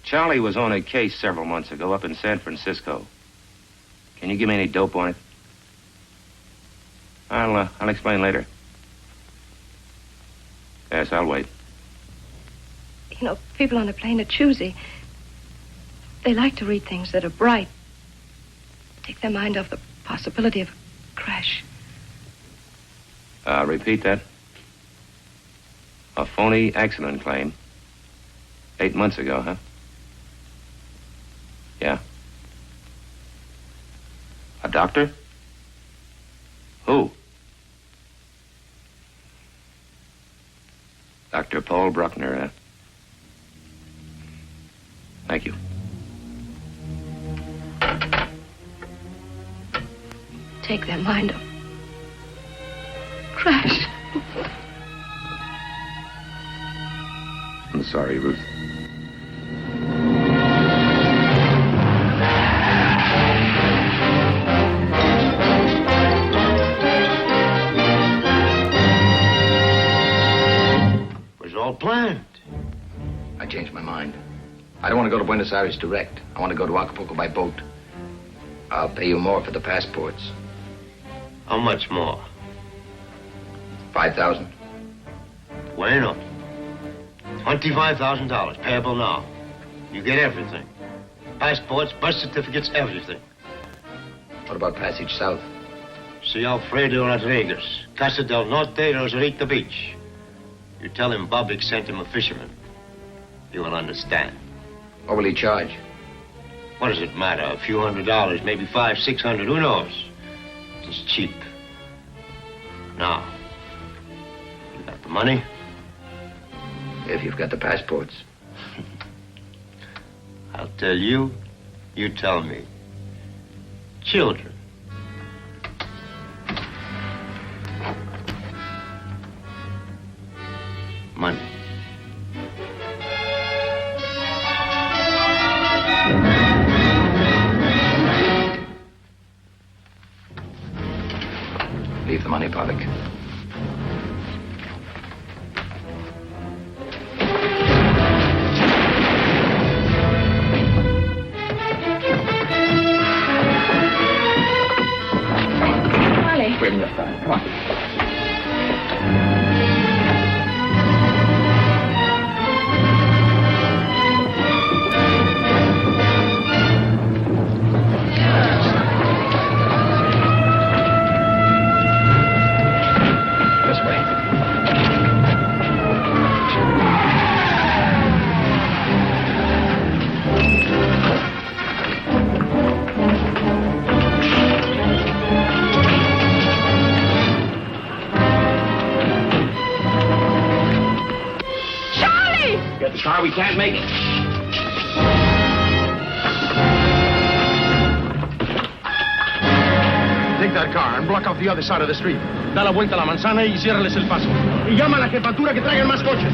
Charlie was on a case several months ago up in San Francisco. Can you give me any dope on it? I'll explain later. Yes, I'll wait. You know, people on a plane are choosy. They like to read things that are bright. Take their mind off the possibility of a crash. Repeat that. A phony accident claim. 8 months ago, huh? Yeah. A doctor? Who? Dr. Paul Bruckner, huh? Thank you. Take their mind off. Crash. I'm sorry, Ruth. It was all planned. I changed my mind. I don't want to go to Buenos Aires direct. I want to go to Acapulco by boat. I'll pay you more for the passports. How much more? 5,000. Bueno. $25,000, payable now. You get everything. Passports, birth certificates, everything. What about passage south? See Alfredo Rodriguez, Casa del Norte, Rosarito Beach. You tell him Bobbick sent him a fisherman. He will understand. What will he charge? What does it matter? A few $100, maybe $500, $600, who knows? It's cheap. Now, you got the money? If you've got the passports. I'll tell you, you tell me. Children. Money. Leave the money, Pollock. The car, we can't make it. Take that car and block off the other side of the street. Da la vuelta a la manzana y ciérrales el paso. Y llama a la jefatura que traigan más coches.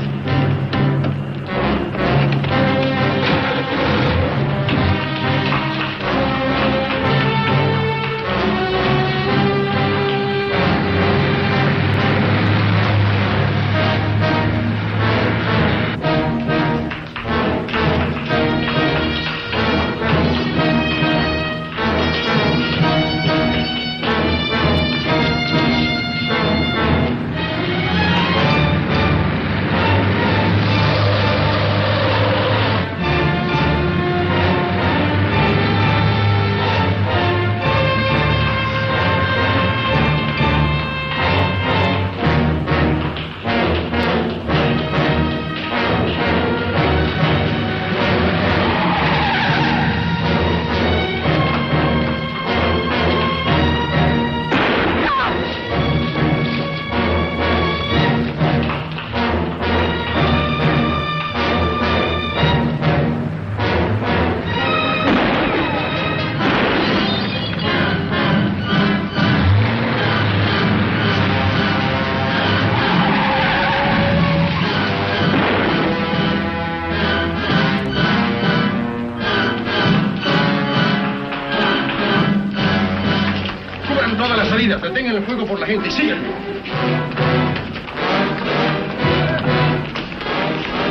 Detengan el fuego por la gente. Síganme.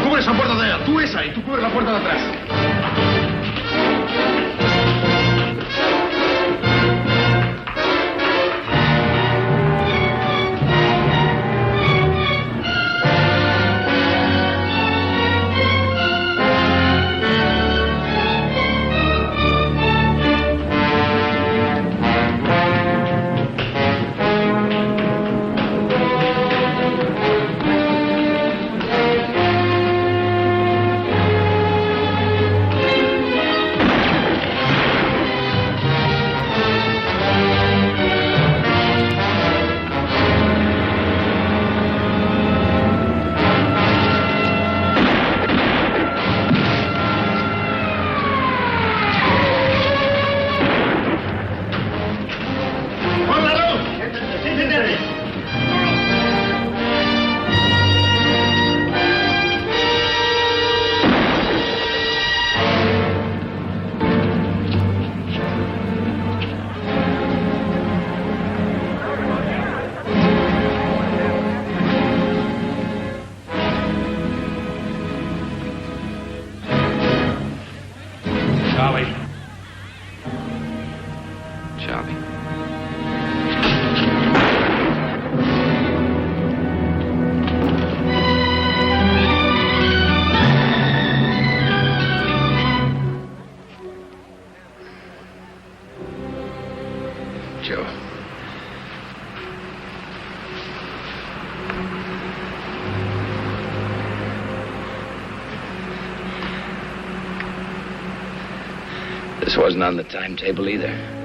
Cubre esa puerta de allá. Tú esa y tú cubre la puerta de atrás. This wasn't on the timetable either.